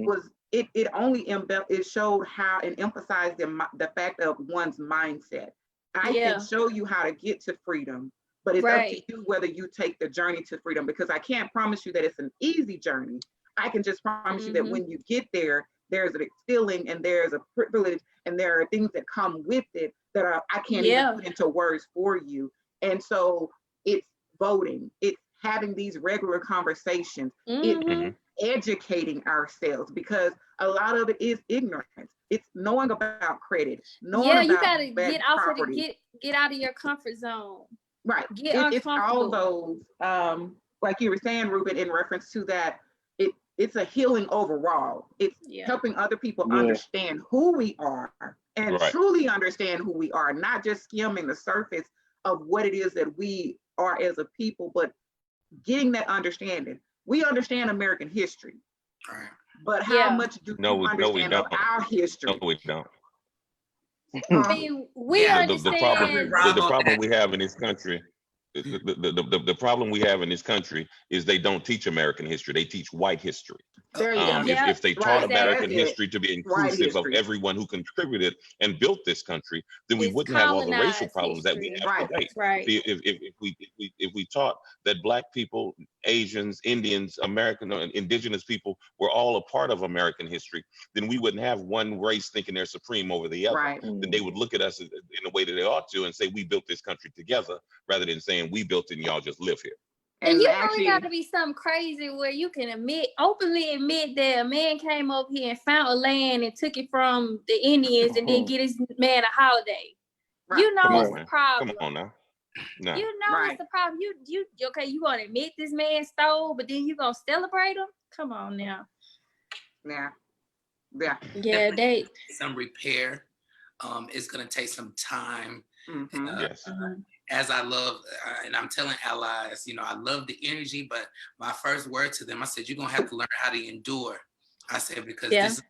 it only it showed how and emphasized the fact of one's mindset. I can show you how to get to freedom, but it's up to you whether you take the journey to freedom, because I can't promise you that it's an easy journey. I can just promise you that when you get there, there's a feeling and there's a privilege and there are things that come with it that I can't even put into words for you. And so it's voting, it's having these regular conversations, it's educating ourselves, because a lot of it is ignorance. It's knowing about credit, knowing you about gotta get off property. of get out of your comfort zone. Right. Get it's all those, like you were saying, Ruben, in reference to that, it's a healing overall. It's helping other people understand who we are and truly understand who we are, not just skimming the surface of what it is that we are as a people, but getting that understanding. We understand American history, but how much do we understand of our history? No, we don't. I mean, we understand. The problem we have in this country, the problem we have in this country is they don't teach American history. They teach white history. There you go. If they taught American history to be inclusive of everyone who contributed and built this country, then we wouldn't have all the racial problems that we have today. If we taught that Black people, Asians, Indians, American, indigenous people were all a part of American history, then we wouldn't have one race thinking they're supreme over the other. Then they would look at us in a way that they ought to and say, we built this country together, rather than saying we built it and y'all just live here. And you know, it got to be something crazy where you can openly admit that a man came over here and found a land and took it from the Indians and then get his man a holiday. You know it's a problem. Come on now. No. You know it's a problem. You okay? You gonna admit this man stole, but then you gonna celebrate him? Come on now. Yeah. They some repair. It's gonna take some time. Yes. As I love, and I'm telling allies, you know, I love the energy, but my first word to them, I said, you're going to have to learn how to endure. I said, because this is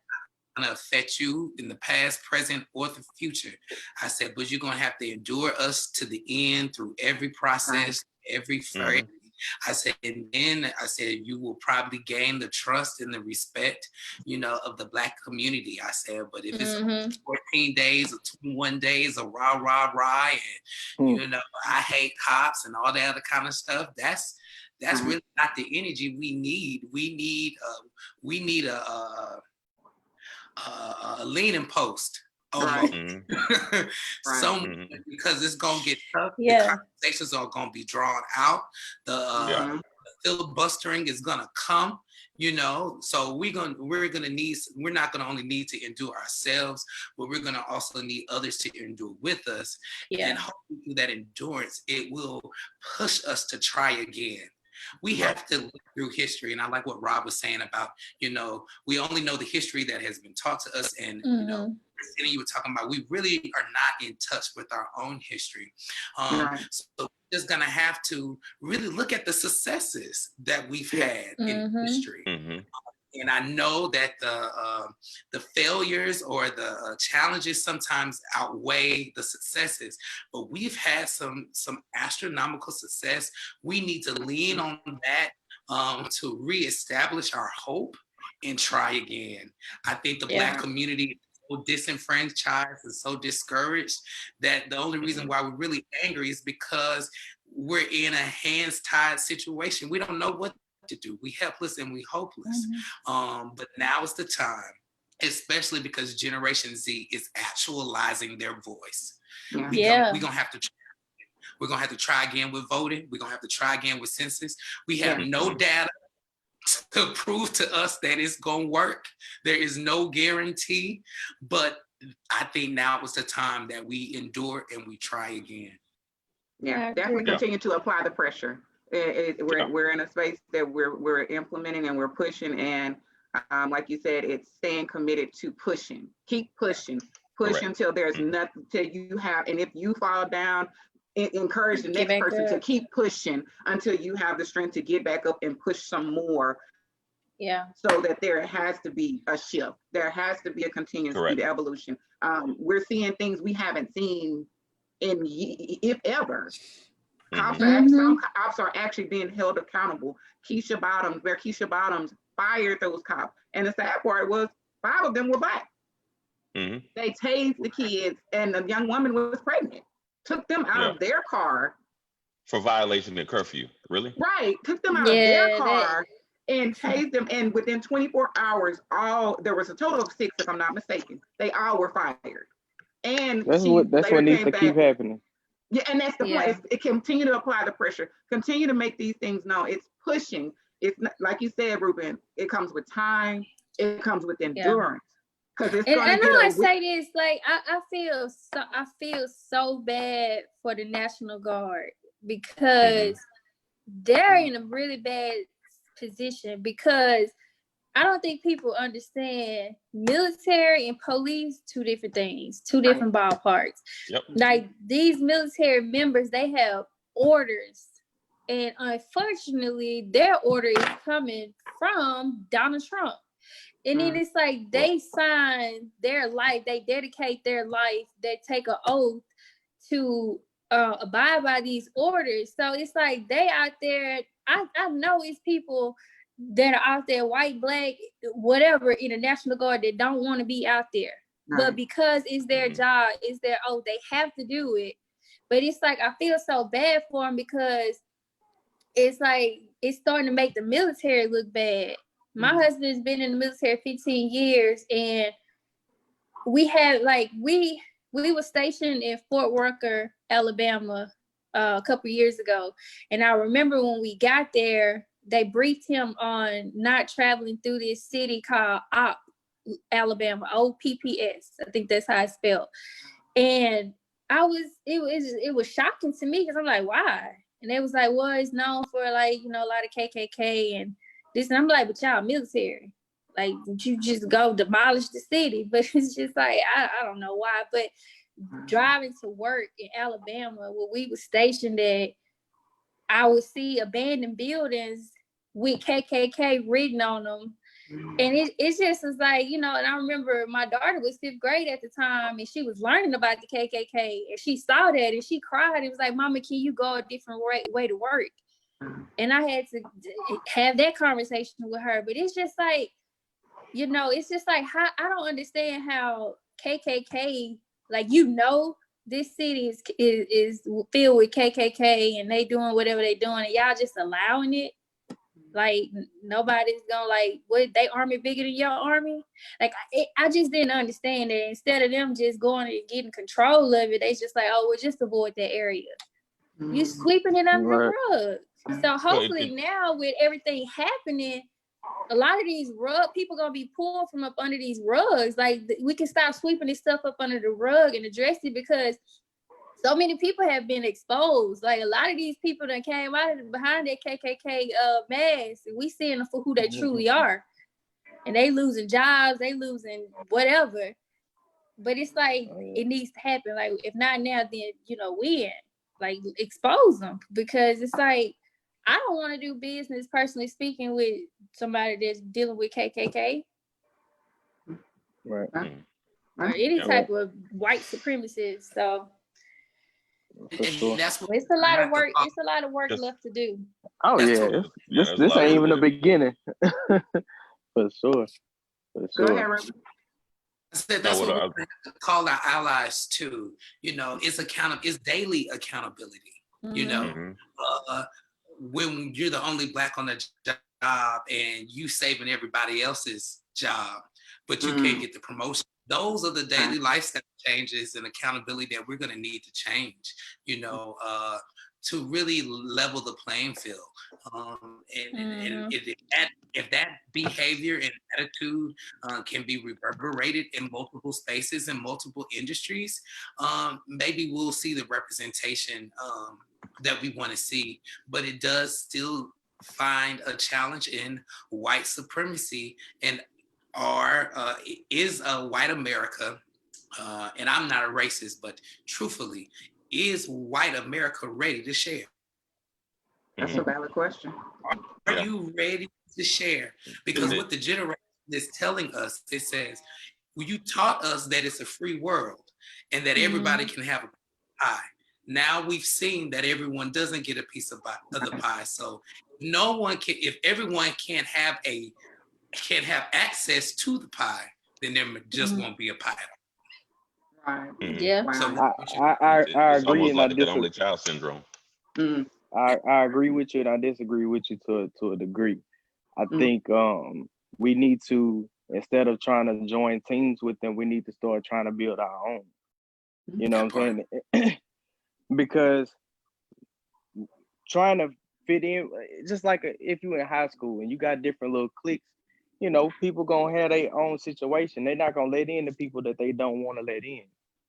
going to affect you in the past, present, or the future. I said, but you're going to have to endure us to the end through every process, every phase. I said, and then I said, you will probably gain the trust and the respect, you know, of the Black community. I said, but if it's 14 days or 21 days of rah, rah, rah, and, you know, I hate cops and all that other kind of stuff, that's really not the energy we need. We need a leaning post. Because it's gonna get tough. The conversations are gonna be drawn out. The filibustering is gonna come. You know, so we're not gonna only need to endure ourselves, but we're gonna also need others to endure with us. And hopefully through that endurance, it will push us to try again. We have to look through history, and I like what Rob was saying about, you know, we only know the history that has been taught to us, and you know, Christina, you were talking about, we really are not in touch with our own history. So we're just gonna have to really look at the successes that we've had in history. And I know that the failures or the challenges sometimes outweigh the successes, but we've had some astronomical success. We need to lean on that to reestablish our hope and try again. I think the Black community is so disenfranchised and so discouraged that the only reason why we're really angry is because we're in a hands-tied situation. We don't know what to do. We helpless and we hopeless. But now is the time, especially because Generation Z is actualizing their voice. We're gonna have to try again with voting. We're gonna have to try again with census. We have no data to prove to us that it's gonna work. There is no guarantee, but I think now is the time that we endure and we try again. Definitely continue to apply the pressure. We're in a space that we're implementing and we're pushing, and like you said, it's staying committed to pushing. Keep pushing until there's nothing, till you have, and if you fall down, encourage the next person to keep pushing until you have the strength to get back up and push some more. So that there has to be a shift. There has to be a continuous evolution. We're seeing things we haven't seen in if ever. Some cops are actually being held accountable. Keisha Bottoms fired those cops. And the sad part was 5 of them were Black. Mhm. They tased the kids, and the young woman was pregnant. Took them out of their car. For violation of curfew, really? Right, took them out of their car and tased them. And within 24 hours, there was a total of 6, if I'm not mistaken. They all were fired. And that's what needs to keep happening. Yeah, and that's the point. It continue to apply the pressure, continue to make these things known. It's pushing. It's not, like you said, Ruben. It comes with time. It comes with endurance. Because it's going to get. And I say this, like I feel so bad for the National Guard because they're in a really bad position, because I don't think people understand military and police, 2 different things, 2 different ballparks. Yep. Like these military members, they have orders. And unfortunately, their order is coming from Donald Trump. And then it's like they sign their life, they dedicate their life, they take an oath to abide by these orders. So it's like they out there, I know it's people that are out there, white, Black, whatever, in the National Guard that don't want to be out there. Right. But because it's their job, it's their oath, they have to do it. But it's like, I feel so bad for them because it's like, it's starting to make the military look bad. My husband's been in the military 15 years, and we had we were stationed in Fort Rucker, Alabama, a couple years ago. And I remember when we got there, they briefed him on not traveling through this city called Opp, Alabama, OPPS. I think that's how it's spelled. And it was shocking to me because I'm like, why? And they was like, well, it's known for a lot of KKK and this. And I'm like, but y'all military. Like, you just go demolish the city. But it's just like, I don't know why. But driving to work in Alabama, where we were stationed at, I would see abandoned buildings with KKK written on them. And it just was like, and I remember my daughter was 5th grade at the time, and she was learning about the KKK, and she saw that and she cried. It was like, Mama, can you go a different way to work? And I had to have that conversation with her. But it's just like, it's just like, how I don't understand how KKK, this city is filled with KKK and they doing whatever they doing, and y'all just allowing it. Like, nobody's gonna what, they army bigger than your army? Like, I just didn't understand that. Instead of them just going and getting control of it, they just like, oh, we'll just avoid that area. You sweeping it under the rug. So hopefully now with everything happening, a lot of these people gonna be pulled from up under these rugs. Like, we can stop sweeping this stuff up under the rug and address it, because so many people have been exposed. Like, a lot of these people that came out of behind that KKK mask, and we seeing them for who they truly are. And they losing jobs, they losing whatever. But it's like, it needs to happen. Like, if not now, then, when? Like, expose them. Because it's like, I don't want to do business, personally speaking, with somebody that's dealing with KKK. Right. Or any type of white supremacist. So that's what it's a lot of work. It's a lot of work left to do. Oh yeah, this ain't even the beginning. For sure. Go ahead, Ruben. I said that's what we have to call our allies too. It's daily accountability. When you're the only Black on the job and you saving everybody else's job, but you can't get the promotion. Those are the daily lifestyle changes and accountability that we're going to need to change, to really level the playing field. And if that behavior and attitude can be reverberated in multiple spaces and multiple industries, maybe we'll see the representation that we want to see. But it does still find a challenge in white supremacy and is a white America, and I'm not a racist, but truthfully, is white America ready to share? That's a valid question. Are you ready to share? Because what the generation is telling us, it says, well, you taught us that it's a free world and that everybody can have a pie. Now we've seen that everyone doesn't get a piece of the pie. So if everyone can't have access to the pie, then there just won't be a pilot. Right. Yeah. So I it's agree, almost and like I that only disagree. child syndrome. I agree with you, and I disagree with you to a degree. I Mm. think we need to, instead of trying to join teams with them, we need to start trying to build our own. You know That what I'm saying? Because trying to fit in, just like if you in high school and you got different little cliques, you know, people gonna have their own situation. They're not gonna let in the people that they don't want to let in.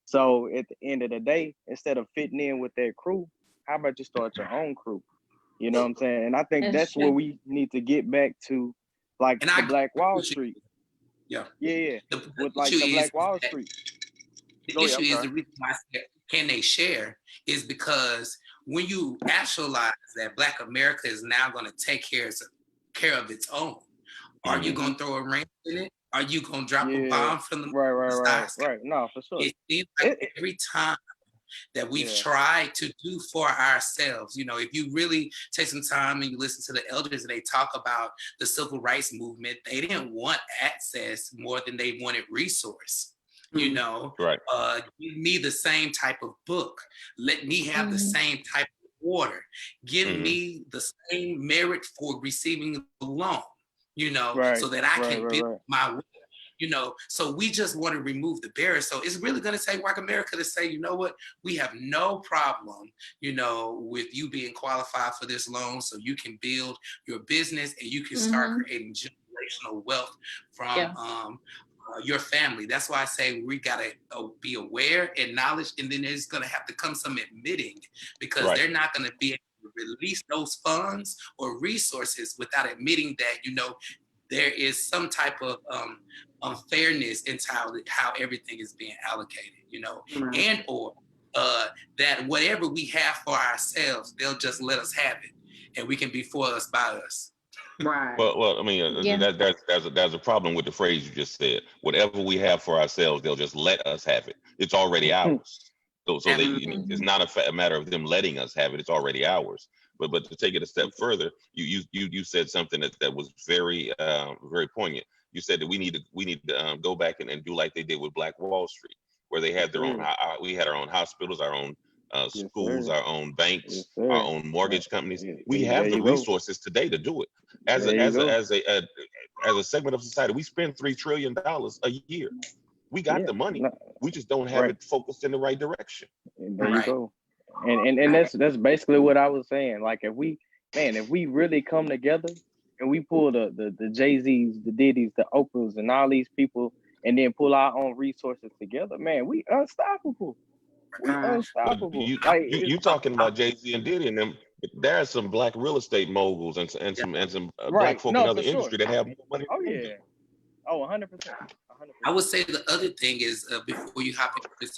So at the end of the day, instead of fitting in with their crew, how about you start your own crew? You know what I'm saying? And I think that's where we need to get back to, like And the I Black agree Wall with you. Street. Yeah. Yeah. The With like issue the Black is Wall that Street. the Go ahead, issue I'm is sorry. the reason why I said, can they share is because when you actualize that Black America is now going to take care of its own, are you going to throw a wrench in it? Are you going to drop a bomb from the sky? Right. No, for sure. It seems like every time that we've tried to do for ourselves, you know, if you really take some time and you listen to the elders and they talk about the civil rights movement, they didn't want access more than they wanted resource. You know, right. Give me the same type of book. Let me have the same type of water. Give me the same merit for receiving the loan, you know, so that I can build my way. You know, so we just want to remove the barrier. So it's really going to take White America to say, you know what, we have no problem, you know, with you being qualified for this loan so you can build your business and you can start creating generational wealth from your family. That's why I say we got to be aware, acknowledge, and then there's going to have to come some admitting, because they're not going to be able to release those funds or resources without admitting that, you know, there is some type of unfairness in how everything is being allocated, you know, and or that whatever we have for ourselves, they'll just let us have it, and we can be for us by us. Right. Well, I mean, there's a problem with the phrase you just said. Whatever we have for ourselves, they'll just let us have it. It's already ours. So they, you know, it's not a matter of them letting us have it. It's already ours. But to take it a step further, you said something that was very very poignant. You said that we need to go back and do like they did with Black Wall Street, where they had their own. We had our own hospitals, our own schools, our own banks, our own mortgage companies. We have the resources today to do it. As a segment of society, we spend $3 trillion a year. We got the money. We just don't have it focused in the right direction. And there you go. And that's basically what I was saying. Like if we really come together and we pull the Jay-Z's, the Diddy's, the Oprahs, and all these people, and then pull our own resources together, man, we unstoppable. We unstoppable. You talking about Jay-Z and Diddy and them? There are some Black real estate moguls and some Black folk in other industry that have more money. Oh yeah. Oh, 100%. I would say the other thing is, before you hop into this,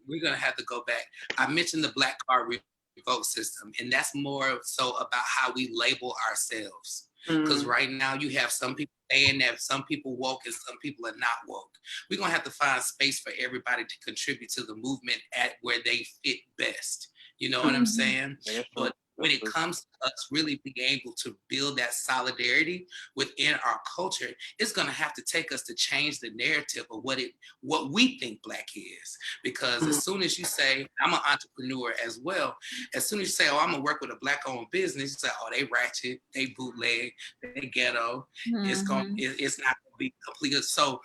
we're going to have to go back. I mentioned the Black Card Revoke system, and that's more so about how we label ourselves. Because right now you have some people saying that some people woke and some people are not woke. We're going to have to find space for everybody to contribute to the movement at where they fit best. You know what I'm saying? But when it comes to us really being able to build that solidarity within our culture, it's going to have to take us to change the narrative of what we think Black is. Because as soon as you say, I'm an entrepreneur as well, as soon as you say, oh, I'm going to work with a Black-owned business, you say, oh, they ratchet, they bootleg, they ghetto. It's not going to be completely. So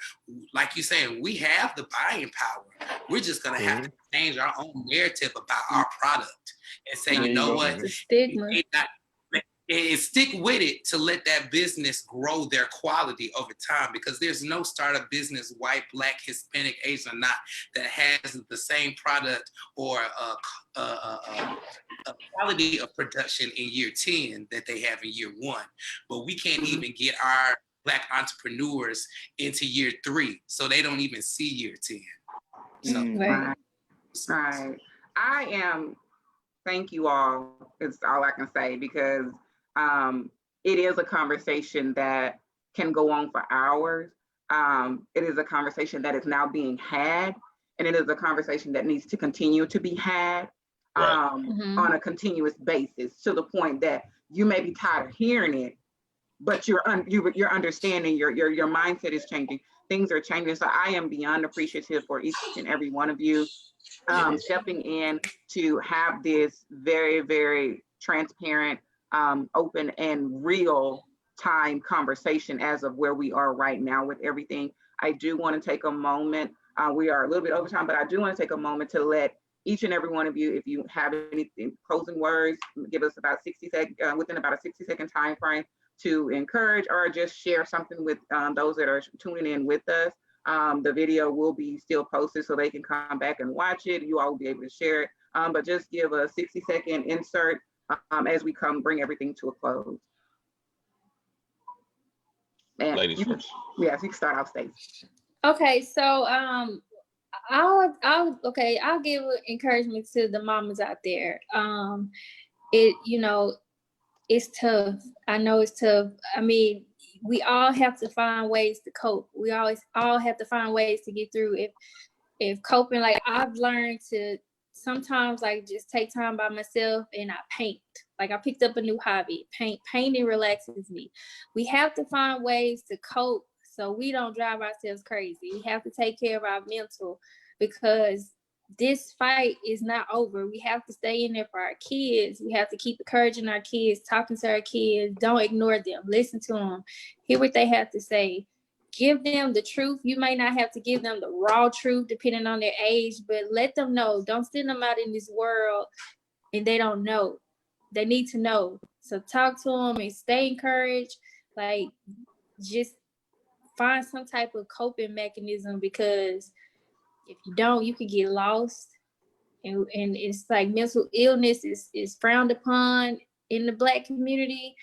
like you saying, we have the buying power. We're just going to have to change our own narrative about our product and say, you know what? The stigma. And stick with it to let that business grow their quality over time, because there's no startup business, white, Black, Hispanic, Asian or not, that has the same product or a quality of production in year 10 that they have in year 1. But we can't even get our Black entrepreneurs into year 3, so they don't even see year 10. So, Right. Thank you all. It's all I can say, because it is a conversation that can go on for hours. It is a conversation that is now being had, and it is a conversation that needs to continue to be had on a continuous basis, to the point that you may be tired of hearing it, but you're understanding, your mindset is changing. things are changing. So I am beyond appreciative for each and every one of you stepping in to have this very, very transparent, open and real time conversation as of where we are right now with everything. I do want to take a moment. We are a little bit over time, but I do want to take a moment to let each and every one of you, if you have any closing words, give us about 60 seconds, within about a 60-second time frame to encourage or just share something with those that are tuning in with us. The video will be still posted so they can come back and watch it. You all will be able to share it, but just give a 60-second insert as we bring everything to a close. And Ladies first. Yes, you can start off, Stacey. Okay, so I'll give encouragement to the mamas out there. It's tough. I know it's tough. I mean, we all have to find ways to cope. We all have to find ways to get through. If coping, like I've learned to sometimes like just take time by myself and I paint. Like I picked up a new hobby. Painting relaxes me. We have to find ways to cope so we don't drive ourselves crazy. We have to take care of our mental, because this fight is not over. We have to stay in there for our kids. We have to keep encouraging our kids, talking to our kids. Don't ignore them. Listen to them. Hear what they have to say. Give them the truth. You may not have to give them the raw truth depending on their age, but let them know. Don't send them out in this world and they don't know. They need to know. So talk to them and stay encouraged. Like, just find some type of coping mechanism, because if you don't, you could get lost. And it's like mental illness is frowned upon in the Black community,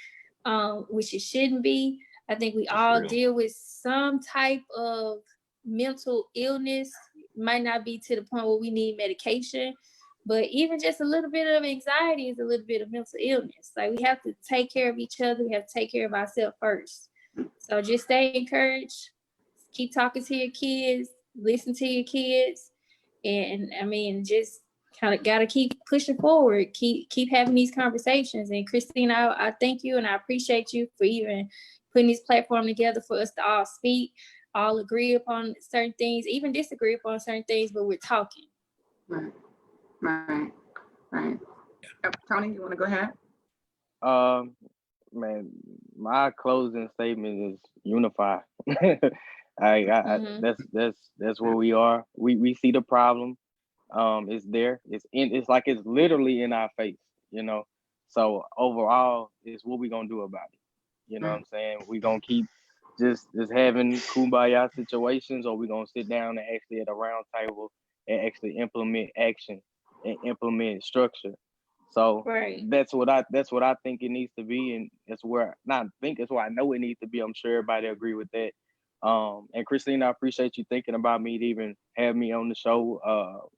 which it shouldn't be. I think we all deal with some type of mental illness. Might not be to the point where we need medication, but even just a little bit of anxiety is a little bit of mental illness. Like, we have to take care of each other. We have to take care of ourselves first. So just stay encouraged. Keep talking to your kids. Listen to your kids. And I mean, just kind of got to keep pushing forward. Keep having these conversations. And Christina, I thank you and I appreciate you for even putting this platform together for us to all speak, all agree upon certain things, even disagree upon certain things, but we're talking. Right. Tony, you want to go ahead? Man, my closing statement is unify. That's where we are. We see the problem. It's there. It's like it's literally in our face, you know. So overall, it's what we gonna do about it. You know what I'm saying? We gonna keep just having kumbaya situations, or we gonna sit down and actually at a round table and actually implement action and implement structure. So that's what I think it needs to be, and that's where I know it needs to be. I'm sure everybody agree with that. And Christina, I appreciate you thinking about me to even have me on the show.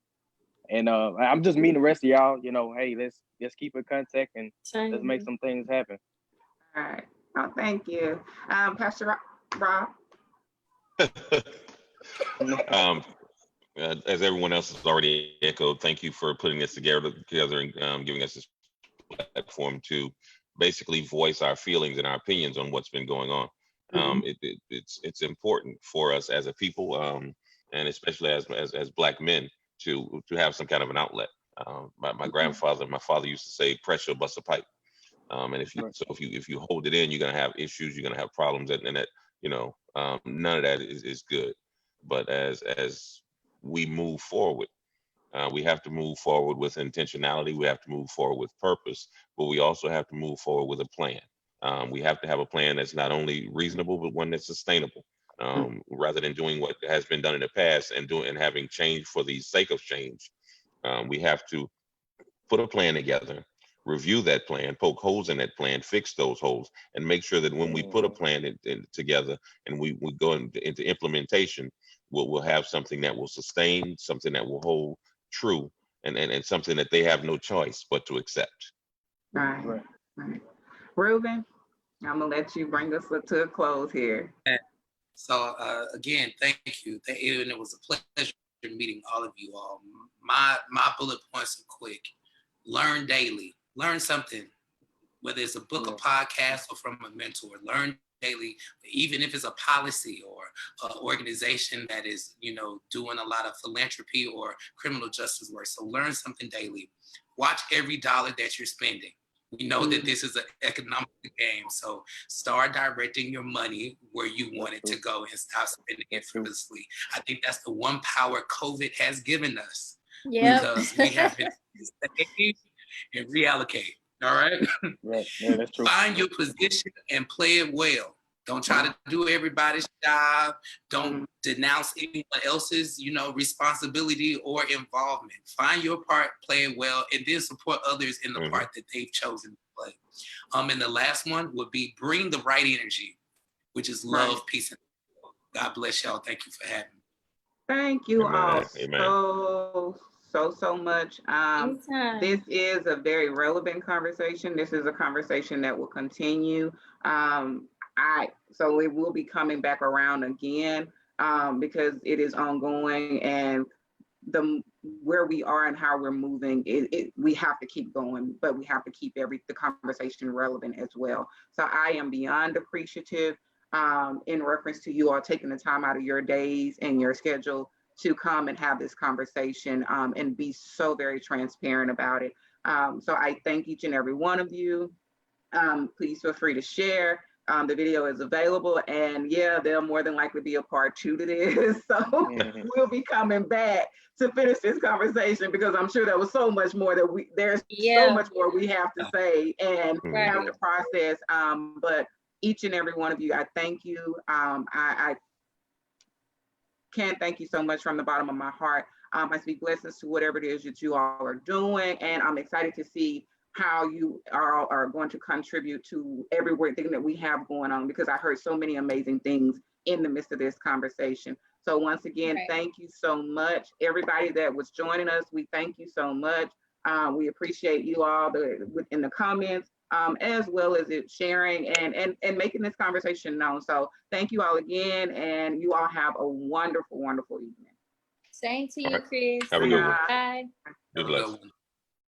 And I'm just meeting the rest of y'all. You know, hey, let's keep in contact and let's make some things happen. All right. Oh, thank you, Pastor Rob. As everyone else has already echoed, thank you for putting this together and giving us this platform to basically voice our feelings and our opinions on what's been going on. It's important for us as a people, and especially as Black men to have some kind of an outlet. My grandfather, my father used to say, "Pressure busts a pipe." And if you hold it in, you're gonna have issues, you're gonna have problems, and that none of that is good. But as we move forward, we have to move forward with intentionality. We have to move forward with purpose, but we also have to move forward with a plan. We have to have a plan that's not only reasonable, but one that's sustainable. Rather than doing what has been done in the past and having change for the sake of change, we have to put a plan together, review that plan, poke holes in that plan, fix those holes, and make sure that when we put a plan together and we go into implementation, we'll have something that will sustain, something that will hold true, and something that they have no choice but to accept. Right. Ruben, I'm gonna let you bring us to a close here. So again, thank you. And it was a pleasure meeting all of you all. My bullet points are quick. Learn daily. Learn something, whether it's a book, a podcast, or from a mentor. Learn daily, even if it's a policy or organization that is, doing a lot of philanthropy or criminal justice work. So learn something daily. Watch every dollar that you're spending. We know that this is an economic game, so start directing your money where you want it to go and stop spending it frivolously. I think that's the one power COVID has given us, because we have been saved and reallocate. All right. Right. Yeah, that's true. Find your position and play it well. Don't try to do everybody's job. Don't denounce anyone else's, responsibility or involvement. Find your part, play it well, and then support others in the part that they've chosen to play. And the last one would be bring the right energy, which is love, peace, and God bless y'all. Thank you for having me. Thank you all so much. This is a very relevant conversation. This is a conversation that will continue. So it will be coming back around again because it is ongoing, and where we are and how we're moving, we have to keep going, but we have to keep the conversation relevant as well. So I am beyond appreciative in reference to you all taking the time out of your days and your schedule to come and have this conversation and be so very transparent about it. So I thank each and every one of you. Please feel free to share. The video is available, and there'll more than likely be a part 2 to this. So we'll be coming back to finish this conversation, because I'm sure there was so much more that there's so much more we have to say and have to process. But each and every one of you, I thank you. I can't thank you so much from the bottom of my heart. I speak blessings to whatever it is that you all are doing, and I'm excited to see how you are going to contribute to everything that we have going on, because I heard so many amazing things in the midst of this conversation. So once again, thank you so much. Everybody that was joining us, we thank you so much. We appreciate you all in the comments, as well as it sharing and making this conversation known. So thank you all again, and you all have a wonderful, wonderful evening. Same to you, Chris. Have a good one. Bye. Good luck.